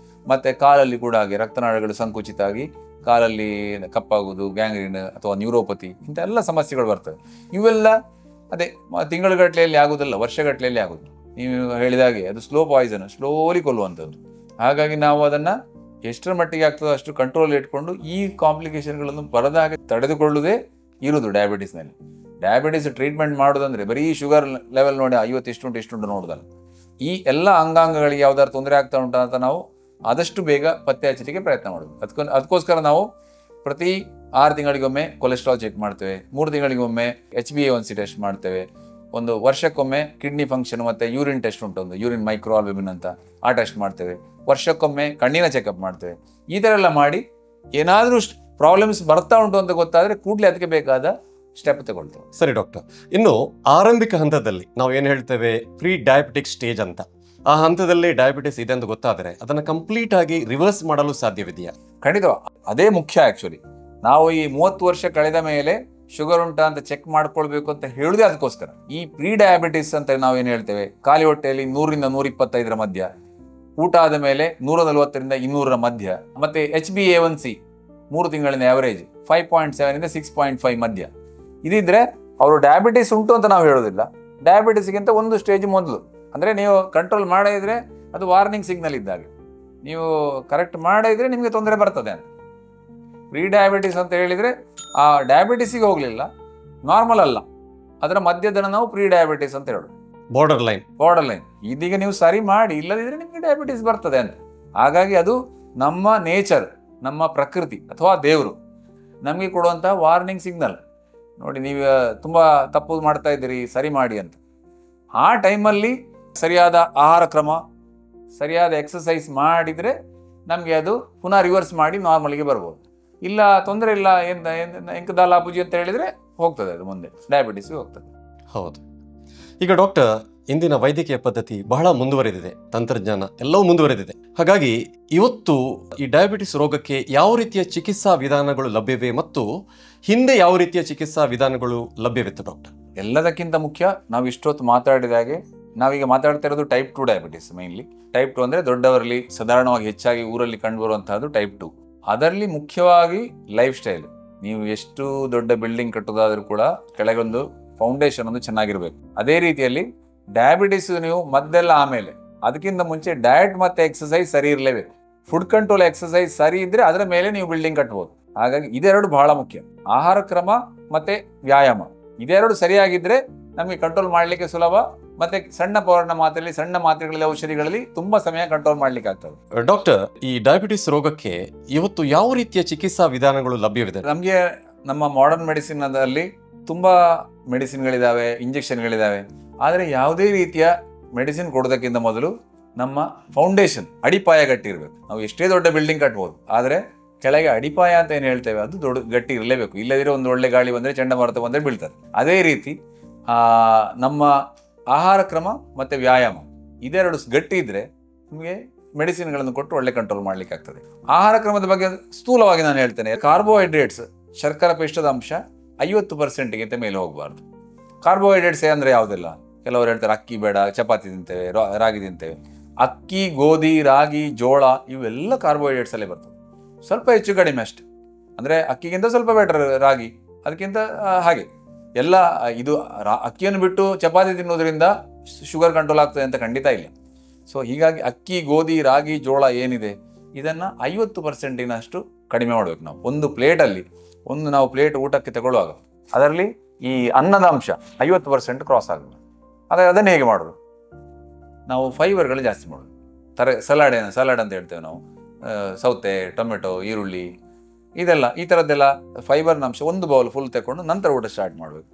ಮತ್ತು ಕಾಲಲ್ಲಿ ಕೂಡ ಹಾಗೆ ರಕ್ತನಾಳಗಳು ಸಂಕುಚಿತ ಆಗಿ ಕಾಲಲ್ಲಿ ಕಪ್ಪಾಗುವುದು, ಗ್ಯಾಂಗ್ರೀನ್ ಅಥವಾ ನ್ಯೂರೋಪತಿ, ಇಂಥ ಎಲ್ಲ ಸಮಸ್ಯೆಗಳು ಬರ್ತವೆ. ಇವೆಲ್ಲ ಅದೇ ತಿಂಗಳುಗಟ್ಟಲೆಯಲ್ಲಿ ಆಗೋದಲ್ಲ, ವರ್ಷಗಟ್ಟಲೆಯಲ್ಲಿ ಆಗೋದು. ನೀವು ಹೇಳಿದಾಗೆ ಅದು ಸ್ಲೋ ಪಾಯ್ಸನ್, ಸ್ಲೋಲಿ ಕೊಲ್ಲುವಂಥದ್ದು. ಹಾಗಾಗಿ ನಾವು ಅದನ್ನು ಎಷ್ಟರ ಮಟ್ಟಿಗೆ ಆಗ್ತದೋ ಅಷ್ಟು ಕಂಟ್ರೋಲ್ ಇಟ್ಕೊಂಡು ಈ ಕಾಂಪ್ಲಿಕೇಶನ್ಗಳನ್ನು ಬರದ ಹಾಗೆ ತಡೆದುಕೊಳ್ಳುವುದೇ ಇರುವುದು ಡಯಾಬಿಟಿಸ್ನಲ್ಲಿ. ಡಯಾಬಿಟಿಸ್ ಟ್ರೀಟ್ಮೆಂಟ್ ಮಾಡೋದಂದ್ರೆ ಬರೀ ಶುಗರ್ ಲೆವೆಲ್ ನೋಡಿ 50 ಇಷ್ಟುಂಟು ನೋಡೋದಲ್ಲ. ಈ ಎಲ್ಲ ಅಂಗಾಂಗಗಳಿಗೆ ಯಾವ್ದಾದ್ರು ತೊಂದರೆ ಆಗ್ತಾ ಉಂಟಾ ಅಂತ ನಾವು ಆದಷ್ಟು ಬೇಗ ಪತ್ತೆ ಹಚ್ಚಲಿಕ್ಕೆ ಪ್ರಯತ್ನ ಮಾಡೋದು. ಅದಕ್ಕೋಸ್ಕರ ನಾವು ಪ್ರತಿ 6 ತಿಂಗಳಿಗೊಮ್ಮೆ ಕೊಲೆಸ್ಟ್ರಾಲ್ ಚೆಕ್ ಮಾಡ್ತೇವೆ, 3 ತಿಂಗಳಿಗೊಮ್ಮೆ HbA1c ಟೆಸ್ಟ್ ಮಾಡ್ತೇವೆ, ಒಂದು ವರ್ಷಕ್ಕೊಮ್ಮೆ ಕಿಡ್ನಿ ಫಂಕ್ಷನ್ ಮತ್ತು ಯೂರಿನ್ ಟೆಸ್ಟ್ ಉಂಟು, ಒಂದು ಯೂರಿನ್ ಮೈಕ್ರೋ ಆಲ್ಬ್ಯೂಮಿನ್ ಅಂತ, ಆ ಟೆಸ್ಟ್ ಮಾಡ್ತೇವೆ. ವರ್ಷಕ್ಕೊಮ್ಮೆ ಕಣ್ಣಿನ ಚೆಕಪ್ ಮಾಡ್ತೇವೆ. ಈ ಥರ ಎಲ್ಲ ಮಾಡಿ ಏನಾದರೂ ಪ್ರಾಬ್ಲಮ್ಸ್ ಬರ್ತಾ ಉಂಟು ಅಂತ ಗೊತ್ತಾದರೆ ಕೂಡಲೇ ಅದಕ್ಕೆ ಬೇಕಾದ ಸ್ಟೆಪ್ ತಗೊಳ್ತೇವೆ. ಸರಿ ಡಾಕ್ಟರ್, ಇನ್ನು ಆರಂಭಿಕ ಹಂತದಲ್ಲಿ ನಾವು ಏನು ಹೇಳ್ತೇವೆ ಪ್ರೀ ಡಯಾಬಿಟಿಕ್ ಸ್ಟೇಜ್ ಅಂತ, ಆ ಹಂತದಲ್ಲಿ ಡಯಾಬಿಟಿಸ್ ಇದೆ ಅಂತ ಗೊತ್ತಾದರೆ ಅದನ್ನು ಕಂಪ್ಲೀಟ್ ಆಗಿ ರಿವರ್ಸ್ ಮಾಡಲು ಸಾಧ್ಯವಿದೆಯಾ? ಖಂಡಿತ, ಅದೇ ಮುಖ್ಯ. ಆ್ಯಕ್ಚುಲಿ ನಾವು ಈ 30 ವರ್ಷ ಕಳೆದ ಮೇಲೆ ಶುಗರ್ ಉಂಟಾ ಅಂತ ಚೆಕ್ ಮಾಡ್ಕೊಳ್ಬೇಕು ಅಂತ ಹೇಳುದೇ ಅದಕ್ಕೋಸ್ಕರ. ಈ ಪ್ರೀ ಡಯಾಬಿಟಿಸ್ ಅಂತ ನಾವೇನು ಹೇಳ್ತೇವೆ, ಖಾಲಿ ಹೊಟ್ಟೆಯಲ್ಲಿ 100ರಿಂದ 125 ಮಧ್ಯ, ಊಟ ಆದ ಮೇಲೆ 140ರಿಂದ 200 ಮಧ್ಯ, ಮತ್ತೆ HbA1c 3 ತಿಂಗಳಿನ ಆವರೇಜ್ 5.7ರಿಂದ 6.5 ಮಧ್ಯ ಇದಿದ್ರೆ ಅವರು ಡಯಾಬಿಟಿಸ್ ಉಂಟು ಅಂತ ನಾವು ಹೇಳೋದಿಲ್ಲ. ಡಯಾಬಿಟಿಸ್ಗಿಂತ ಒಂದು ಸ್ಟೇಜ್ ಮೊದಲು, ಅಂದರೆ ನೀವು ಕಂಟ್ರೋಲ್ ಮಾಡಿದ್ರೆ ಅದು ವಾರ್ನಿಂಗ್ ಸಿಗ್ನಲ್ ಇದ್ದಾಗ, ನೀವು ಕರೆಕ್ಟ್ ಮಾಡಿದ್ರೆ ನಿಮಗೆ ತೊಂದರೆ ಬರ್ತದೆ ಅಂತ. ಪ್ರೀ ಡಯಾಬಿಟಿಸ್ ಅಂತ ಹೇಳಿದರೆ ಆ ಡಯಾಬಿಟಿಸಿಗೆ ಹೋಗಲಿಲ್ಲ, ನಾರ್ಮಲ್ ಅಲ್ಲ, ಅದರ ಮಧ್ಯದನ್ನು ನಾವು ಪ್ರೀ ಡಯಾಬಿಟಿಸ್ ಅಂತ ಹೇಳೋದು. ಬಾರ್ಡರ್ ಲೈನ್ ಇದೀಗ ನೀವು ಸರಿ ಮಾಡಿ, ಇಲ್ಲದಿದ್ರೆ ನಿಮಗೆ ಡಯಾಬಿಟಿಸ್ ಬರ್ತದೆ ಅಂತ. ಹಾಗಾಗಿ ಅದು ನಮ್ಮ ನೇಚರ್, ನಮ್ಮ ಪ್ರಕೃತಿ ಅಥವಾ ದೇವರು ನಮಗೆ ಕೊಡುವಂಥ ವಾರ್ನಿಂಗ್ ಸಿಗ್ನಲ್. ನೋಡಿ, ನೀವು ತುಂಬ ತಪ್ಪು ಮಾಡ್ತಾ ಇದ್ದೀರಿ, ಸರಿ ಮಾಡಿ ಅಂತ. ಆ ಟೈಮಲ್ಲಿ ಸರಿಯಾದ ಆಹಾರ ಕ್ರಮ, ಸರಿಯಾದ ಎಕ್ಸಸೈಸ್ ಮಾಡಿದರೆ ನಮಗೆ ಅದು ಪುನಃ ರಿವರ್ಸ್ ಮಾಡಿ ನಾರ್ಮಲ್ಗೆ ಬರ್ಬೋದು. ಇಲ್ಲ, ತೊಂದರೆ ಇಲ್ಲ, ಎಂಕದಾಲ ಪೂಜೆ ಅಂತ ಹೇಳಿದರೆ ಹೋಗ್ತದೆ, ಅದು ಮುಂದೆ ಡಯಾಬಿಟಿಸ್ಗೆ ಹೋಗ್ತದೆ. ಹೌದು. ಈಗ ಡಾಕ್ಟರ್, ಇಂದಿನ ವೈದ್ಯಕೀಯ ಪದ್ಧತಿ ಬಹಳ ಮುಂದುವರೆದಿದೆ, ತಂತ್ರಜ್ಞಾನ ಎಲ್ಲವೂ ಮುಂದುವರೆದಿದೆ. ಹಾಗಾಗಿ ಇವತ್ತು ಈ ಡಯಾಬಿಟಿಸ್ ರೋಗಕ್ಕೆ ಯಾವ ರೀತಿಯ ಚಿಕಿತ್ಸಾ ವಿಧಾನಗಳು ಲಭ್ಯವಿವೆ ಮತ್ತು ಹಿಂದೆ ಯಾವ ರೀತಿಯ ಚಿಕಿತ್ಸಾ ವಿಧಾನಗಳು ಲಭ್ಯವಿತ್ತು ಡಾಕ್ಟರ್? ಎಲ್ಲದಕ್ಕಿಂತ ಮುಖ್ಯ, ನಾವು ಇಷ್ಟೊತ್ತು ಮಾತಾಡಿದಾಗೆ ನಾವೀಗ ಮಾತಾಡ್ತಾ ಇರೋದು ಟೈಪ್ 2 ಡಯಾಬಿಟಿಸ್. ಮೇನ್ಲಿ ಟೈಪ್ 2 ಅಂದರೆ ದೊಡ್ಡವರಲ್ಲಿ ಸಾಧಾರಣವಾಗಿ ಹೆಚ್ಚಾಗಿ ಊರಲ್ಲಿ ಕಂಡುಬರುವಂತಹದ್ದು ಟೈಪ್ 2. ಅದರಲ್ಲಿ ಮುಖ್ಯವಾಗಿ ಲೈಫ್ ಸ್ಟೈಲ್. ನೀವು ಎಷ್ಟು ದೊಡ್ಡ ಬಿಲ್ಡಿಂಗ್ ಕಟ್ಟೋದಾದ್ರೂ ಕೂಡ ಕೆಳಗೊಂದು ಫೌಂಡೇಶನ್ ಒಂದು ಚೆನ್ನಾಗಿರ್ಬೇಕು. ಅದೇ ರೀತಿಯಲ್ಲಿ ಡಯಾಬಿಟಿಸ್ ನೀವು ಮದ್ದೆಲ್ಲ ಆಮೇಲೆ, ಅದಕ್ಕಿಂತ ಮುಂಚೆ ಡಯಟ್ ಮತ್ತೆ ಎಕ್ಸಸೈಸ್ ಸರಿ ಇರಲೇಬೇಕು. ಫುಡ್ ಕಂಟ್ರೋಲ್, ಎಕ್ಸಸೈಸ್ ಸರಿ ಇದ್ರೆ ಅದರ ಮೇಲೆ ನೀವು ಬಿಲ್ಡಿಂಗ್ ಕಟ್ಬೋದು. ಹಾಗಾಗಿ ಇದೆರಡು ಬಹಳ ಮುಖ್ಯ. ಆಹಾರ ಕ್ರಮ ಮತ್ತೆ ವ್ಯಾಯಾಮ ಇದೆರಡು ಸರಿಯಾಗಿದ್ರೆ ನಮಗೆ ಕಂಟ್ರೋಲ್ ಮಾಡಲಿಕ್ಕೆ ಸುಲಭ. ಮತ್ತೆ ಸಣ್ಣ ಪೌರ್ಣ ಮಾತ್ರೆಯಲ್ಲಿ, ಸಣ್ಣ ಮಾತ್ರೆಗಳಲ್ಲಿ, ಔಷಧಿಗಳಲ್ಲಿ ತುಂಬಾ ಸಮಯ ಕಂಟ್ರೋಲ್ ಮಾಡ್ಲಿಕ್ಕೆ ಆಗ್ತದೆ. ಡಾಕ್ಟರ್, ಈ ಡಯಾಬಿಟಿಸ್ ರೋಗಕ್ಕೆ ಇವತ್ತು ಯಾವ ರೀತಿಯ ಚಿಕಿತ್ಸಾ ವಿಧಾನಗಳು ಲಭ್ಯವಿದೆ? ನಮಗೆ ನಮ್ಮ ಮಾಡರ್ನ್ ಮೆಡಿಸಿನ್ ಅಲ್ಲಿ ತುಂಬಾ ಮೆಡಿಸಿನ್ಗಳಿದಾವೆ, ಇಂಜೆಕ್ಷನ್ಗಳಿದಾವೆ. ಆದರೆ ಯಾವುದೇ ರೀತಿಯ ಮೆಡಿಸಿನ್ ಕೊಡೋದಕ್ಕಿಂತ ಮೊದಲು ನಮ್ಮ ಫೌಂಡೇಶನ್, ಅಡಿಪಾಯ ಗಟ್ಟಿ ಇರಬೇಕು. ನಾವು ಎಷ್ಟೇ ದೊಡ್ಡ ಬಿಲ್ಡಿಂಗ್ ಕಟ್ಬೋದು, ಆದರೆ ಕೆಳಗೆ ಅಡಿಪಾಯ ಅಂತ ಏನು ಹೇಳ್ತೇವೆ ಅದು ಗಟ್ಟಿ ಇರಲೇಬೇಕು. ಇಲ್ಲದಿರೋ ಒಂದು ಒಳ್ಳೆ ಗಾಳಿ ಬಂದರೆ, ಚಂಡಮಾರುತ ಬಂದರೆ ಬೀಳ್ತದೆ. ಅದೇ ರೀತಿ ನಮ್ಮ ಆಹಾರ ಕ್ರಮ ಮತ್ತು ವ್ಯಾಯಾಮ ಇದೆರಡು ಗಟ್ಟಿ ಇದ್ದರೆ ನಮಗೆ ಮೆಡಿಸಿನ್ಗಳನ್ನು ಕೊಟ್ಟು ಒಳ್ಳೆ ಕಂಟ್ರೋಲ್ ಮಾಡಲಿಕ್ಕೆ ಆಗ್ತದೆ. ಆಹಾರ ಕ್ರಮದ ಬಗ್ಗೆ ಸ್ಥೂಲವಾಗಿ ನಾನು ಹೇಳ್ತೇನೆ. ಕಾರ್ಬೋಹೈಡ್ರೇಟ್ಸ್, ಶರ್ಕರ ಪಿಷ್ಟದ ಅಂಶ 50%ಗಿಂತ ಮೇಲೆ ಹೋಗಬಾರ್ದು. ಕಾರ್ಬೋಹೈಡ್ರೇಟ್ಸ್ ಅಂದರೆ ಯಾವುದೆಲ್ಲ? ಕೆಲವರು ಹೇಳ್ತಾರೆ ಅಕ್ಕಿ ಬೇಡ, ಚಪಾತಿ ತಿಂತೇವೆ, ರಾಗಿ ತಿಂತೇವೆ. ಅಕ್ಕಿ, ಗೋಧಿ, ರಾಗಿ, ಜೋಳ ಇವೆಲ್ಲ ಕಾರ್ಬೋಹೈಡ್ರೇಟ್ಸ್ ಅಲ್ಲೇ ಬರ್ತದೆ. ಸ್ವಲ್ಪ ಹೆಚ್ಚು ಕಡಿಮೆ ಅಷ್ಟೆ. ಅಂದರೆ ಅಕ್ಕಿಗಿಂತ ಸ್ವಲ್ಪ ಬೆಟರ್ ರಾಗಿ, ಅದಕ್ಕಿಂತ ಹಾಗೆ ಎಲ್ಲ. ಇದು ಅಕ್ಕಿಯನ್ನು ಬಿಟ್ಟು ಚಪಾತಿ ತಿನ್ನೋದ್ರಿಂದ ಶುಗರ್ ಕಂಟ್ರೋಲ್ ಆಗ್ತದೆ ಅಂತ ಖಂಡಿತ ಇಲ್ಲ. ಸೊ ಹೀಗಾಗಿ ಅಕ್ಕಿ, ಗೋಧಿ, ರಾಗಿ, ಜೋಳ ಏನಿದೆ ಇದನ್ನು 50%ನಷ್ಟು ಕಡಿಮೆ ಮಾಡಬೇಕು. ನಾವು ಒಂದು ಪ್ಲೇಟಲ್ಲಿ, ನಾವು ಪ್ಲೇಟ್ ಊಟಕ್ಕೆ ತಗೊಳ್ಳುವಾಗ ಅದರಲ್ಲಿ ಈ ಅನ್ನದ ಅಂಶ 50% ಕ್ರಾಸ್ ಆಗುತ್ತೆ. ಅದನ್ನು ಹೇಗೆ ಮಾಡೋದು? ನಾವು ಫೈಬರ್ಗಳು ಜಾಸ್ತಿ ಮಾಡೋದು. ಸಲಾಡ್ ಅಂತ ಹೇಳ್ತೇವೆ ನಾವು. ಸೌತೆ, ಟೊಮೆಟೊ, ಈರುಳ್ಳಿ ಇದೆಲ್ಲ, ಈ ಥರದ್ದೆಲ್ಲ ಫೈಬರ್ನ ಅಂಶ ಒಂದು ಬೌಲ್ ಫುಲ್ ತಗೊಂಡು ನಂತರ ಊಟ ಸ್ಟಾರ್ಟ್ ಮಾಡಬೇಕು.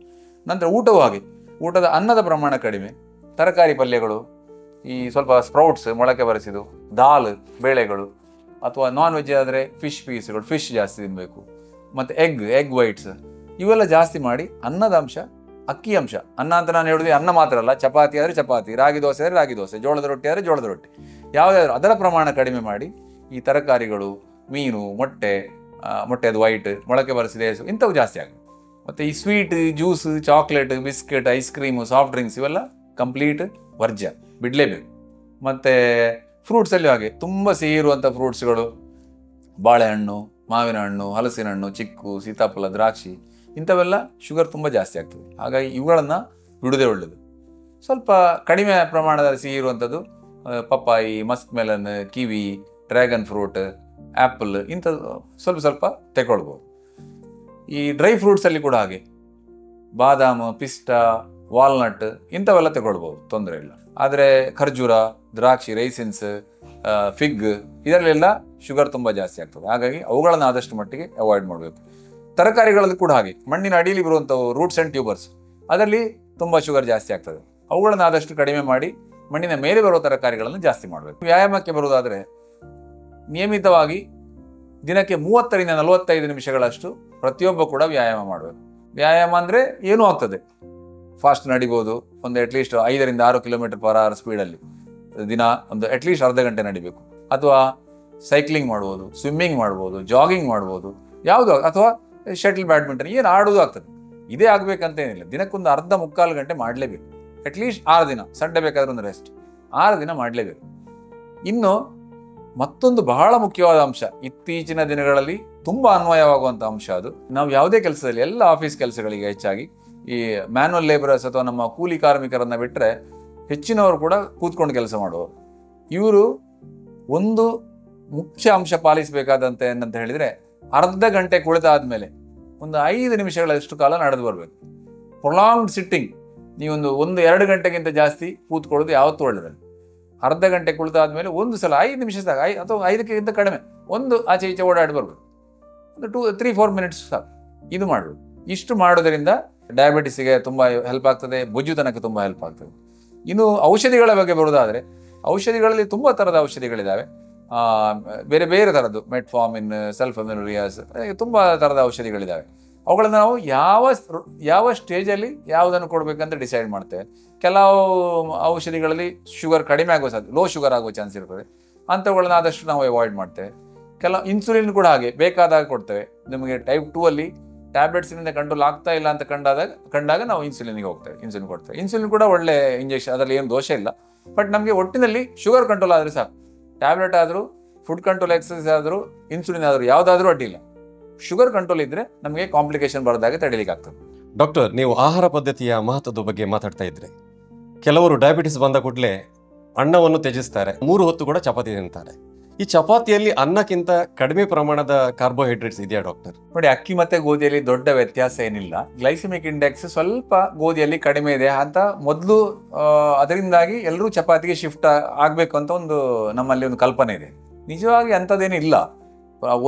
ನಂತರ ಊಟವೂ ಹಾಗೆ, ಊಟದ ಅನ್ನದ ಪ್ರಮಾಣ ಕಡಿಮೆ, ತರಕಾರಿ ಪಲ್ಯಗಳು, ಈ ಸ್ವಲ್ಪ ಸ್ಪ್ರೌಟ್ಸ್, ಮೊಳಕೆ ಬರಿಸಿದ್ದು, ದಾಲ್, ಬೇಳೆಗಳು, ಅಥವಾ ನಾನ್ ವೆಜ್ ಆದರೆ ಫಿಶ್ ಪೀಸ್ಗಳು, ಫಿಶ್ ಜಾಸ್ತಿ ತಿನ್ನಬೇಕು. ಮತ್ತು ಎಗ್ ವೈಟ್ಸ್ ಇವೆಲ್ಲ ಜಾಸ್ತಿ ಮಾಡಿ ಅನ್ನದ ಅಂಶ, ಅಕ್ಕಿ ಅಂಶ. ಅನ್ನ ಅಂತ ನಾನು ಹೇಳೋದು ಅನ್ನ ಮಾತ್ರ ಅಲ್ಲ, ಚಪಾತಿ ಆದರೆ ಚಪಾತಿ, ರಾಗಿ ದೋಸೆ ಆದರೆ ರಾಗಿ ದೋಸೆ, ಜೋಳದ ರೊಟ್ಟಿ ಆದರೆ ಜೋಳದ ರೊಟ್ಟಿ, ಯಾವುದಾದ್ರು ಅದರ ಪ್ರಮಾಣ ಕಡಿಮೆ ಮಾಡಿ ಈ ತರಕಾರಿಗಳು, ಮೀನು, ಮೊಟ್ಟೆದು ವೈಟ್, ಮೊಳಕೆ ಬರಿಸಿದ ಹೆಸರು ಇಂಥವು ಜಾಸ್ತಿ ಆಗುತ್ತೆ. ಮತ್ತು ಈ sweet, juice, chocolate, biscuit, ice cream, soft drinks ಇವೆಲ್ಲ ಕಂಪ್ಲೀಟ್ ವರ್ಜ್ಯ, ಬಿಡಲೇಬೇಕು. ಮತ್ತು ಫ್ರೂಟ್ಸಲ್ಲಿ ಹಾಗೆ ತುಂಬ ಸಿಹಿ ಇರುವಂಥ ಫ್ರೂಟ್ಸ್ಗಳು, ಬಾಳೆಹಣ್ಣು, ಮಾವಿನ ಹಣ್ಣು, ಹಲಸಿನ ಹಣ್ಣು, ಚಿಕ್ಕು, ಸೀತಾಫಲ, ದ್ರಾಕ್ಷಿ ಇಂಥವೆಲ್ಲ ಶುಗರ್ ತುಂಬ ಜಾಸ್ತಿ ಆಗ್ತದೆ. ಹಾಗಾಗಿ ಇವುಗಳನ್ನು ಬಿಡುವುದೇ ಒಳ್ಳೆಯದು. ಸ್ವಲ್ಪ ಕಡಿಮೆ ಪ್ರಮಾಣದ ಸಿಹಿ ಇರುವಂಥದ್ದು ಪಪ್ಪಾಯಿ, ಮಸ್ಕ್ ಮೆಲನ್, ಕಿವಿ, ಡ್ರ್ಯಾಗನ್ ಫ್ರೂಟ್, ಆ್ಯಪಲ್ ಇಂಥದ್ದು ಸ್ವಲ್ಪ ತಗೊಳ್ಬೋದು. ಈ ಡ್ರೈ ಫ್ರೂಟ್ಸಲ್ಲಿ ಕೂಡ ಹಾಗೆ ಬಾದಾಮು, ಪಿಸ್ತಾ, ವಾಲ್ನಟ್ ಇಂಥವೆಲ್ಲ ತಗೊಳ್ಬೋದು, ತೊಂದರೆ ಇಲ್ಲ. ಆದರೆ ಖರ್ಜೂರ, ದ್ರಾಕ್ಷಿ, ರೈಸಿನ್ಸ್, ಫಿಗ್ ಇದರಲ್ಲೆಲ್ಲ ಶುಗರ್ ತುಂಬ ಜಾಸ್ತಿ ಆಗ್ತದೆ. ಹಾಗಾಗಿ ಅವುಗಳನ್ನು ಆದಷ್ಟು ಮಟ್ಟಿಗೆ ಅವಾಯ್ಡ್ ಮಾಡಬೇಕು. ತರಕಾರಿಗಳಲ್ಲಿ ಕೂಡ ಹಾಗೆ ಮಣ್ಣಿನ ಅಡಿಯಲ್ಲಿ ಬರುವಂಥವು ರೂಟ್ಸ್ ಆ್ಯಂಡ್ ಟ್ಯೂಬರ್ಸ್, ಅದರಲ್ಲಿ ತುಂಬ ಶುಗರ್ ಜಾಸ್ತಿ ಆಗ್ತದೆ. ಅವುಗಳನ್ನು ಆದಷ್ಟು ಕಡಿಮೆ ಮಾಡಿ ಮಣ್ಣಿನ ಮೇಲೆ ಬರುವ ತರಕಾರಿಗಳನ್ನು ಜಾಸ್ತಿ ಮಾಡಬೇಕು. ವ್ಯಾಯಾಮಕ್ಕೆ ಬರುವುದಾದರೆ ನಿಯಮಿತವಾಗಿ ದಿನಕ್ಕೆ 30ರಿಂದ 45 ನಿಮಿಷಗಳಷ್ಟು ಪ್ರತಿಯೊಬ್ಬ ಕೂಡ ವ್ಯಾಯಾಮ ಮಾಡಬೇಕು. ವ್ಯಾಯಾಮ ಅಂದರೆ ಏನೂ ಆಗ್ತದೆ, ಫಾಸ್ಟ್ ನಡಿಬೋದು, ಒಂದು ಅಟ್ಲೀಸ್ಟ್ 5ರಿಂದ 6 km/h ಸ್ಪೀಡಲ್ಲಿ ದಿನ ಒಂದು ಅಟ್ಲೀಸ್ಟ್ ಅರ್ಧ ಗಂಟೆ ನಡಿಬೇಕು. ಅಥವಾ ಸೈಕ್ಲಿಂಗ್ ಮಾಡ್ಬೋದು, ಸ್ವಿಮ್ಮಿಂಗ್ ಮಾಡ್ಬೋದು, ಜಾಗಿಂಗ್ ಮಾಡ್ಬೋದು, ಯಾವುದು, ಅಥವಾ ಶಟಲ್ ಬ್ಯಾಡ್ಮಿಂಟನ್ ಏನು ಆಡೋದು ಆಗ್ತದೆ. ಇದೇ ಆಗಬೇಕಂತೇನಿಲ್ಲ, ದಿನಕ್ಕೊಂದು ಅರ್ಧ ಮುಕ್ಕಾಲು ಗಂಟೆ ಮಾಡಲೇಬೇಕು. ಅಟ್ಲೀಸ್ಟ್ 6 ದಿನ, ಸಂಡೇ ಬೇಕಾದ್ರೆ ಒಂದು ರೆಸ್ಟ್, 6 ದಿನ ಮಾಡಲೇಬೇಕು. ಇನ್ನು ಮತ್ತೊಂದು ಬಹಳ ಮುಖ್ಯವಾದ ಅಂಶ, ಇತ್ತೀಚಿನ ದಿನಗಳಲ್ಲಿ ತುಂಬ ಅನ್ವಯವಾಗುವಂಥ ಅಂಶ, ಅದು ನಾವು ಯಾವುದೇ ಕೆಲಸದಲ್ಲಿ, ಎಲ್ಲ ಆಫೀಸ್ ಕೆಲಸಗಳಿಗೆ ಹೆಚ್ಚಾಗಿ ಈ ಮ್ಯಾನ್ಯುವಲ್ ಲೇಬರರ್ಸ್ ಅಥವಾ ನಮ್ಮ ಕೂಲಿ ಕಾರ್ಮಿಕರನ್ನು ಬಿಟ್ಟರೆ ಹೆಚ್ಚಿನವರು ಕೂಡ ಕೂತ್ಕೊಂಡು ಕೆಲಸ ಮಾಡುವವರು. ಇವರು ಒಂದು ಮುಖ್ಯ ಅಂಶ ಪಾಲಿಸಬೇಕಾದಂತೆ ಏನಂತ ಹೇಳಿದರೆ, ಅರ್ಧ ಗಂಟೆ ಕುಳಿತಾದ್ಮೇಲೆ ಒಂದು 5 ನಿಮಿಷಗಳಷ್ಟು ಕಾಲ ನಡೆದು ಬರಬೇಕು. ಪ್ರೊಲಾಂಗ್ಡ್ ಸಿಟ್ಟಿಂಗ್, ನೀವೊಂದು 1-2 ಗಂಟೆಗಿಂತ ಜಾಸ್ತಿ ಕೂತ್ಕೊಳ್ಳೋದು ಯಾವತ್ತೂ ಒಳ್ಳೆಯದಲ್ಲ. ಅರ್ಧ ಗಂಟೆ ಕುಳಿತಾದ್ಮೇಲೆ ಒಂದು ಸಲ 5 ನಿಮಿಷ ಸಾಕು, ಅಥವಾ 5ಕ್ಕಿಂತ ಕಡಿಮೆ ಒಂದು ಆಚೆ ಈಚೆ ಓಡಾಡಿ ಬರ್ಬೇಕು, ಒಂದು 2-3-4 ಮಿನಿಟ್ಸ್ ಸಾಕು. ಇದು ಮಾಡಬೇಕು. ಇಷ್ಟು ಮಾಡೋದರಿಂದ ಡಯಾಬಿಟಿಸ್ಗೆ ತುಂಬ ಹೆಲ್ಪ್ ಆಗ್ತದೆ, ಬೊಜ್ಜುತನಕ್ಕೆ ತುಂಬ ಹೆಲ್ಪ್ ಆಗ್ತದೆ. ಇನ್ನು ಔಷಧಿಗಳ ಬಗ್ಗೆ ಬರೋದಾದರೆ, ಔಷಧಿಗಳಲ್ಲಿ ತುಂಬ ಥರದ ಔಷಧಿಗಳಿದ್ದಾವೆ, ಬೇರೆ ಬೇರೆ ಥರದ್ದು, ಮೆಟ್ಫಾರ್ಮಿನ್, ಸಲ್ಫಮಿನೋರಿಯಾಸ್, ತುಂಬ ಥರದ ಔಷಧಿಗಳಿದ್ದಾವೆ. ಅವುಗಳನ್ನು ನಾವು ಯಾವ ಸ್ಟೇಜಲ್ಲಿ ಯಾವುದನ್ನು ಕೊಡಬೇಕಂತ ಡಿಸೈಡ್ ಮಾಡ್ತೇವೆ. ಕೆಲವು ಔಷಧಿಗಳಲ್ಲಿ ಶುಗರ್ ಕಡಿಮೆ ಆಗುವ ಲೋ ಶುಗರ್ ಆಗುವ ಚಾನ್ಸ್ ಇರ್ತದೆ, ಅಂಥವುಗಳನ್ನ ಆದಷ್ಟು ನಾವು ಅವಾಯ್ಡ್ ಮಾಡ್ತೇವೆ. ಕೆಲವು ಇನ್ಸುಲಿನ್ ಕೂಡ ಹಾಗೆ ಬೇಕಾದಾಗ ಕೊಡ್ತೇವೆ. ನಿಮಗೆ ಟೈಪ್ 2 ಅಲ್ಲಿ ಟ್ಯಾಬ್ಲೆಟ್ಸಿನಿಂದ ಕಂಟ್ರೋಲ್ ಆಗ್ತಾ ಇಲ್ಲ ಅಂತ ಕಂಡಾಗ ನಾವು ಇನ್ಸುಲಿನ್ಗೆ ಹೋಗ್ತೇವೆ, ಇನ್ಸುಲಿನ್ ಕೊಡ್ತೇವೆ. ಇನ್ಸುಲಿನ್ ಕೂಡ ಒಳ್ಳೆ ಇಂಜೆಕ್ಷನ್, ಅದರಲ್ಲಿ ಏನು ದೋಷ ಇಲ್ಲ. ಬಟ್ ನಮಗೆ ಒಟ್ಟಿನಲ್ಲಿ ಶುಗರ್ ಕಂಟ್ರೋಲ್ ಆದರೆ ಸಾಕು. ಟ್ಯಾಬ್ಲೆಟ್ ಆದರೂ, ಫುಡ್ ಕಂಟ್ರೋಲ್ ಎಕ್ಸಸೈಸ್ ಆದರೂ, ಇನ್ಸುಲಿನ್ ಆದರೂ ಯಾವುದಾದ್ರೂ ಅಡ್ಡಿಲ್ಲ. ಶುಗರ್ ಕಂಟ್ರೋಲ್ ಇದ್ದರೆ ನಮಗೆ ಕಾಂಪ್ಲಿಕೇಶನ್ ಬರದಾಗ ತಡೀಲಿಕ್ಕೆ ಆಗ್ತದೆ. ಡಾಕ್ಟರ್, ನೀವು ಆಹಾರ ಪದ್ಧತಿಯ ಮಹತ್ವದ ಬಗ್ಗೆ ಮಾತಾಡ್ತಾ ಇದ್ರಿ. ಕೆಲವರು ಡಯಾಬಿಟಿಸ್ ಬಂದ ಕೂಡಲೇ ಅನ್ನವನ್ನು ತ್ಯಜಿಸ್ತಾರೆ, 3 ಹೊತ್ತು ಕೂಡ ಚಪಾತಿ ತಿಂತಾರೆ. ಈ ಚಪಾತಿಯಲ್ಲಿ ಅನ್ನಕ್ಕಿಂತ ಕಡಿಮೆ ಪ್ರಮಾಣದ ಕಾರ್ಬೋಹೈಡ್ರೇಟ್ಸ್ ಇದೆಯಾ ಡಾಕ್ಟರ್? ನೋಡಿ, ಅಕ್ಕಿ ಮತ್ತೆ ಗೋಧಿಯಲ್ಲಿ ದೊಡ್ಡ ವ್ಯತ್ಯಾಸ ಏನಿಲ್ಲ. ಗ್ಲೈಸಿಮಿಕ್ ಇಂಡೆಕ್ಸ್ ಸ್ವಲ್ಪ ಗೋಧಿಯಲ್ಲಿ ಕಡಿಮೆ ಇದೆ ಅಂತ ಮೊದಲು, ಅದರಿಂದಾಗಿ ಎಲ್ಲರೂ ಚಪಾತಿಗೆ ಶಿಫ್ಟ್ ಆಗಬೇಕು ಅಂತ ನಮ್ಮಲ್ಲಿ ಒಂದು ಕಲ್ಪನೆ ಇದೆ. ನಿಜವಾಗಿ ಅಂಥದ್ದೇನು ಇಲ್ಲ.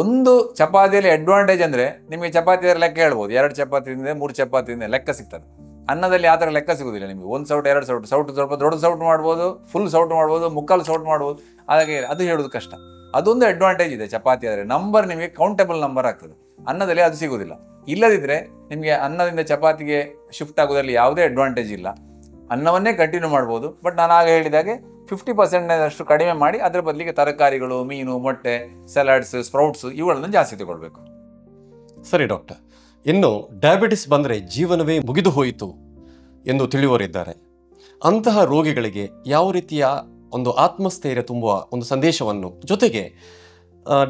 ಒಂದು ಚಪಾತಿಯಲ್ಲಿ ಅಡ್ವಾಂಟೇಜ್ ಅಂದರೆ, ನಿಮಗೆ ಚಪಾತಿ ಲೆಕ್ಕ ಹೇಳ್ಬೋದು, 2 ಚಪಾತಿ ತಿಂದರೆ 3 ಚಪಾತಿ ತಿಂದರೆ ಲೆಕ್ಕ ಸಿಗ್ತದೆ. ಅನ್ನದಲ್ಲಿ ಆ ಥರ ಲೆಕ್ಕ ಸಿಗೋದಿಲ್ಲ ನಿಮಗೆ. 1 ಸೌಟು 2 ಸೌಟು, ಸ್ವಲ್ಪ ದೊಡ್ಡ ಸೌಟು ಮಾಡ್ಬೋದು, ಫುಲ್ ಸೌಟು ಮಾಡ್ಬೋದು, ಮುಕ್ಕಾಲು ಸೌಟು ಮಾಡ್ಬೋದು. ಹಾಗೆ ಅದು ಹೇಳೋದು ಕಷ್ಟ. ಅದೊಂದು ಅಡ್ವಾಂಟೇಜ್ ಇದೆ ಚಪಾತಿ ಆದರೆ, ನಂಬರ್ ನಿಮಗೆ ಕೌಂಟೇಬಲ್ ನಂಬರ್ ಆಗ್ತದೆ. ಅನ್ನದಲ್ಲಿ ಅದು ಸಿಗೋದಿಲ್ಲ. ಇಲ್ಲದಿದ್ದರೆ ನಿಮಗೆ ಅನ್ನದಿಂದ ಚಪಾತಿಗೆ ಶಿಫ್ಟ್ ಆಗೋದ್ರಲ್ಲಿ ಯಾವುದೇ ಅಡ್ವಾಂಟೇಜ್ ಇಲ್ಲ. ಅನ್ನವನ್ನೇ ಕಂಟಿನ್ಯೂ ಮಾಡ್ಬೋದು. ಬಟ್ ನಾನು ಆಗ ಹೇಳಿದಾಗೆ 50% ಕಡಿಮೆ ಮಾಡಿ ಅದರ ಬದಲಿಗೆ ತರಕಾರಿಗಳು, ಮೀನು, ಮೊಟ್ಟೆ, ಸಲಾಡ್ಸ್, ಸ್ಪ್ರೌಟ್ಸ್ ಇವುಗಳನ್ನು ಜಾಸ್ತಿ ತಗೊಳ್ಬೇಕು. ಸರಿ ಡಾಕ್ಟರ್, ಇನ್ನು ಡಯಾಬಿಟಿಸ್ ಬಂದರೆ ಜೀವನವೇ ಮುಗಿದು ಹೋಯಿತು ಎಂದು ತಿಳಿಯುವವರಿದ್ದಾರೆ. ಅಂತಹ ರೋಗಿಗಳಿಗೆ ಯಾವ ರೀತಿಯ ಒಂದು ಆತ್ಮಸ್ಥೈರ್ಯ ತುಂಬುವ ಒಂದು ಸಂದೇಶವನ್ನು, ಜೊತೆಗೆ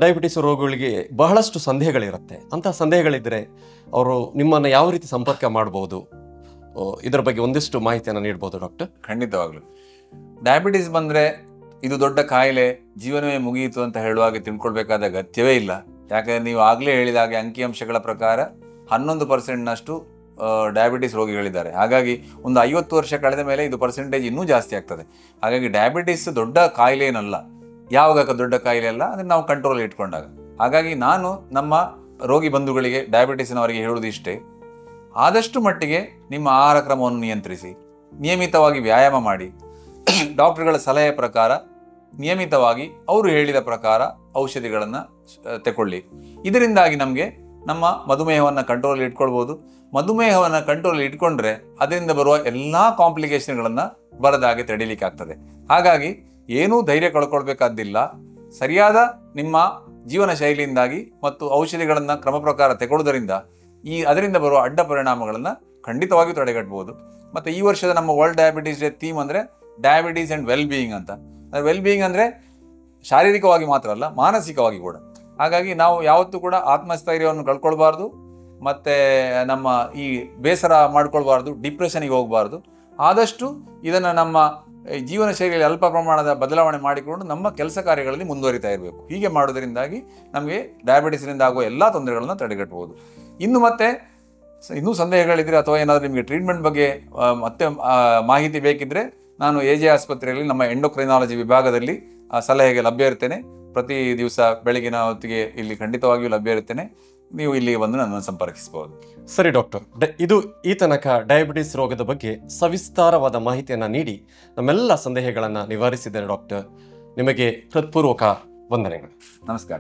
ಡಯಾಬಿಟಿಸ್ ರೋಗಿಗಳಿಗೆ ಬಹಳಷ್ಟು ಸಂದೇಹಗಳಿರುತ್ತೆ, ಅಂತಹ ಸಂದೇಹಗಳಿದ್ದರೆ ಅವರು ನಿಮ್ಮನ್ನು ಯಾವ ರೀತಿ ಸಂಪರ್ಕ ಮಾಡ್ಬೋದು, ಇದರ ಬಗ್ಗೆ ಒಂದಿಷ್ಟು ಮಾಹಿತಿಯನ್ನು ನೀಡ್ಬೋದು ಡಾಕ್ಟರ್? ಖಂಡಿತವಾಗ್ಲು. ಡಯಾಬಿಟಿಸ್ ಬಂದರೆ ಇದು ದೊಡ್ಡ ಕಾಯಿಲೆ, ಜೀವನವೇ ಮುಗಿಯಿತು ಅಂತ ಹೇಳುವಾಗ ತಿಳ್ಕೊಳ್ಬೇಕಾದ ಅಗತ್ಯವೇ ಇಲ್ಲ. ಯಾಕಂದರೆ ನೀವು ಆಗಲೇ ಹೇಳಿದಾಗೆ ಅಂಕಿಅಂಶಗಳ ಪ್ರಕಾರ 11% ಡಯಾಬಿಟಿಸ್ ರೋಗಿಗಳಿದ್ದಾರೆ. ಹಾಗಾಗಿ ಒಂದು 50 ವರ್ಷ ಕಳೆದ ಮೇಲೆ ಇದು ಪರ್ಸೆಂಟೇಜ್ ಇನ್ನೂ ಜಾಸ್ತಿ ಆಗ್ತದೆ. ಹಾಗಾಗಿ ಡಯಾಬಿಟಿಸ್ ದೊಡ್ಡ ಕಾಯಿಲೆ ಏನಲ್ಲ, ಯಾವಾಗ ದೊಡ್ಡ ಕಾಯಿಲೆ ಅಲ್ಲ, ಅದನ್ನು ನಾವು ಕಂಟ್ರೋಲ್ ಇಟ್ಕೊಂಡಾಗ. ಹಾಗಾಗಿ ನಾನು ನಮ್ಮ ರೋಗಿ ಬಂಧುಗಳಿಗೆ, ಡಯಾಬಿಟಿಸ್ನವರಿಗೆ ಹೇಳುವುದು ಇಷ್ಟೇ: ಆದಷ್ಟು ಮಟ್ಟಿಗೆ ನಿಮ್ಮ ಆಹಾರ ಕ್ರಮವನ್ನು ನಿಯಂತ್ರಿಸಿ, ನಿಯಮಿತವಾಗಿ ವ್ಯಾಯಾಮ ಮಾಡಿ, ಡಾಕ್ಟರ್ಗಳ ಸಲಹೆ ಪ್ರಕಾರ ನಿಯಮಿತವಾಗಿ ಅವರು ಹೇಳಿದ ಪ್ರಕಾರ ಔಷಧಿಗಳನ್ನು ತಗೊಳ್ಳಿ. ಇದರಿಂದಾಗಿ ನಮಗೆ ನಮ್ಮ ಮಧುಮೇಹವನ್ನು ಕಂಟ್ರೋಲ್ ಇಟ್ಕೊಳ್ಬೋದು. ಮಧುಮೇಹವನ್ನು ಕಂಟ್ರೋಲ್ ಇಟ್ಕೊಂಡ್ರೆ ಅದರಿಂದ ಬರುವ ಎಲ್ಲ ಕಾಂಪ್ಲಿಕೇಶನ್ಗಳನ್ನು ಬರದಾಗೆ ತಡೀಲಿಕ್ಕೆ ಆಗ್ತದೆ. ಹಾಗಾಗಿ ಏನೂ ಧೈರ್ಯ ಕಳ್ಕೊಳ್ಬೇಕಾದ್ದಿಲ್ಲ. ಸರಿಯಾದ ನಿಮ್ಮ ಜೀವನ ಶೈಲಿಯಿಂದಾಗಿ ಮತ್ತು ಔಷಧಿಗಳನ್ನು ಕ್ರಮ ಪ್ರಕಾರ ತಗೊಳ್ಳೋದರಿಂದ ಅದರಿಂದ ಬರುವ ಅಡ್ಡ ಪರಿಣಾಮಗಳನ್ನು ಖಂಡಿತವಾಗಿಯೂ ತಡೆಗಟ್ಟಬಹುದು. ಮತ್ತು ಈ ವರ್ಷದ ನಮ್ಮ ವರ್ಲ್ಡ್ ಡಯಾಬಿಟೀಸ್ ಡೇ ಥೀಮ್ ಅಂದರೆ ಡಯಾಬಿಟೀಸ್ ಆ್ಯಂಡ್ ವೆಲ್ ಬೀಯಿಂಗ್ ಅಂತ. ವೆಲ್ ಬೀಯಿಂಗ್ ಅಂದರೆ ಶಾರೀರಿಕವಾಗಿ ಮಾತ್ರ ಅಲ್ಲ, ಮಾನಸಿಕವಾಗಿ ಕೂಡ. ಹಾಗಾಗಿ ನಾವು ಯಾವತ್ತೂ ಕೂಡ ಆತ್ಮಸ್ಥೈರ್ಯವನ್ನು ಕಳ್ಕೊಳ್ಬಾರ್ದು, ಮತ್ತು ನಮ್ಮ ಈ ಬೇಸರ ಮಾಡ್ಕೊಳ್ಬಾರ್ದು, ಡಿಪ್ರೆಷನಿಗೆ ಹೋಗಬಾರ್ದು. ಆದಷ್ಟು ಇದನ್ನು ನಮ್ಮ ಜೀವನ ಶೈಲಿಯಲ್ಲಿ ಅಲ್ಪ ಪ್ರಮಾಣದ ಬದಲಾವಣೆ ಮಾಡಿಕೊಂಡು ನಮ್ಮ ಕೆಲಸ ಕಾರ್ಯಗಳಲ್ಲಿ ಮುಂದುವರಿತಾ ಇರಬೇಕು. ಹೀಗೆ ಮಾಡೋದರಿಂದಾಗಿ ನಮಗೆ ಡಯಾಬಿಟಿಸ್ನಿಂದ ಆಗುವ ಎಲ್ಲ ತೊಂದರೆಗಳನ್ನು ತಡೆಗಟ್ಟಬಹುದು. ಇನ್ನೂ ಸಂದೇಹಗಳಿದ್ರೆ ಅಥವಾ ಏನಾದರೂ ನಿಮಗೆ ಟ್ರೀಟ್ಮೆಂಟ್ ಬಗ್ಗೆ ಮತ್ತೆ ಮಾಹಿತಿ ಬೇಕಿದ್ದರೆ ನಾನು AJ ಆಸ್ಪತ್ರೆಯಲ್ಲಿ ನಮ್ಮ ಎಂಡೋಕ್ರೈನಾಲಜಿ ವಿಭಾಗದಲ್ಲಿ ಸಲಹೆಗೆ ಲಭ್ಯ ಇರ್ತೇನೆ. ಪ್ರತಿ ದಿವಸ ಬೆಳಗಿನ ಹೊತ್ತಿಗೆ ಇಲ್ಲಿ ಖಂಡಿತವಾಗಿಯೂ ಲಭ್ಯ ಇರ್ತೇನೆ. ನೀವು ಇಲ್ಲಿಗೆ ಬಂದು ನನ್ನನ್ನು ಸಂಪರ್ಕಿಸಬಹುದು. ಸರಿ ಡಾಕ್ಟರ್, ಇದು ಈ ತನಕ ಡಯಾಬಿಟಿಸ್ ರೋಗದ ಬಗ್ಗೆ ಸವಿಸ್ತಾರವಾದ ಮಾಹಿತಿಯನ್ನು ನೀಡಿ ನಮ್ಮೆಲ್ಲ ಸಂದೇಹಗಳನ್ನು ನಿವಾರಿಸಿದ್ದಾರೆ ಡಾಕ್ಟರ್. ನಿಮಗೆ ಹೃತ್ಪೂರ್ವಕ ವಂದನೆಗಳು. ನಮಸ್ಕಾರ.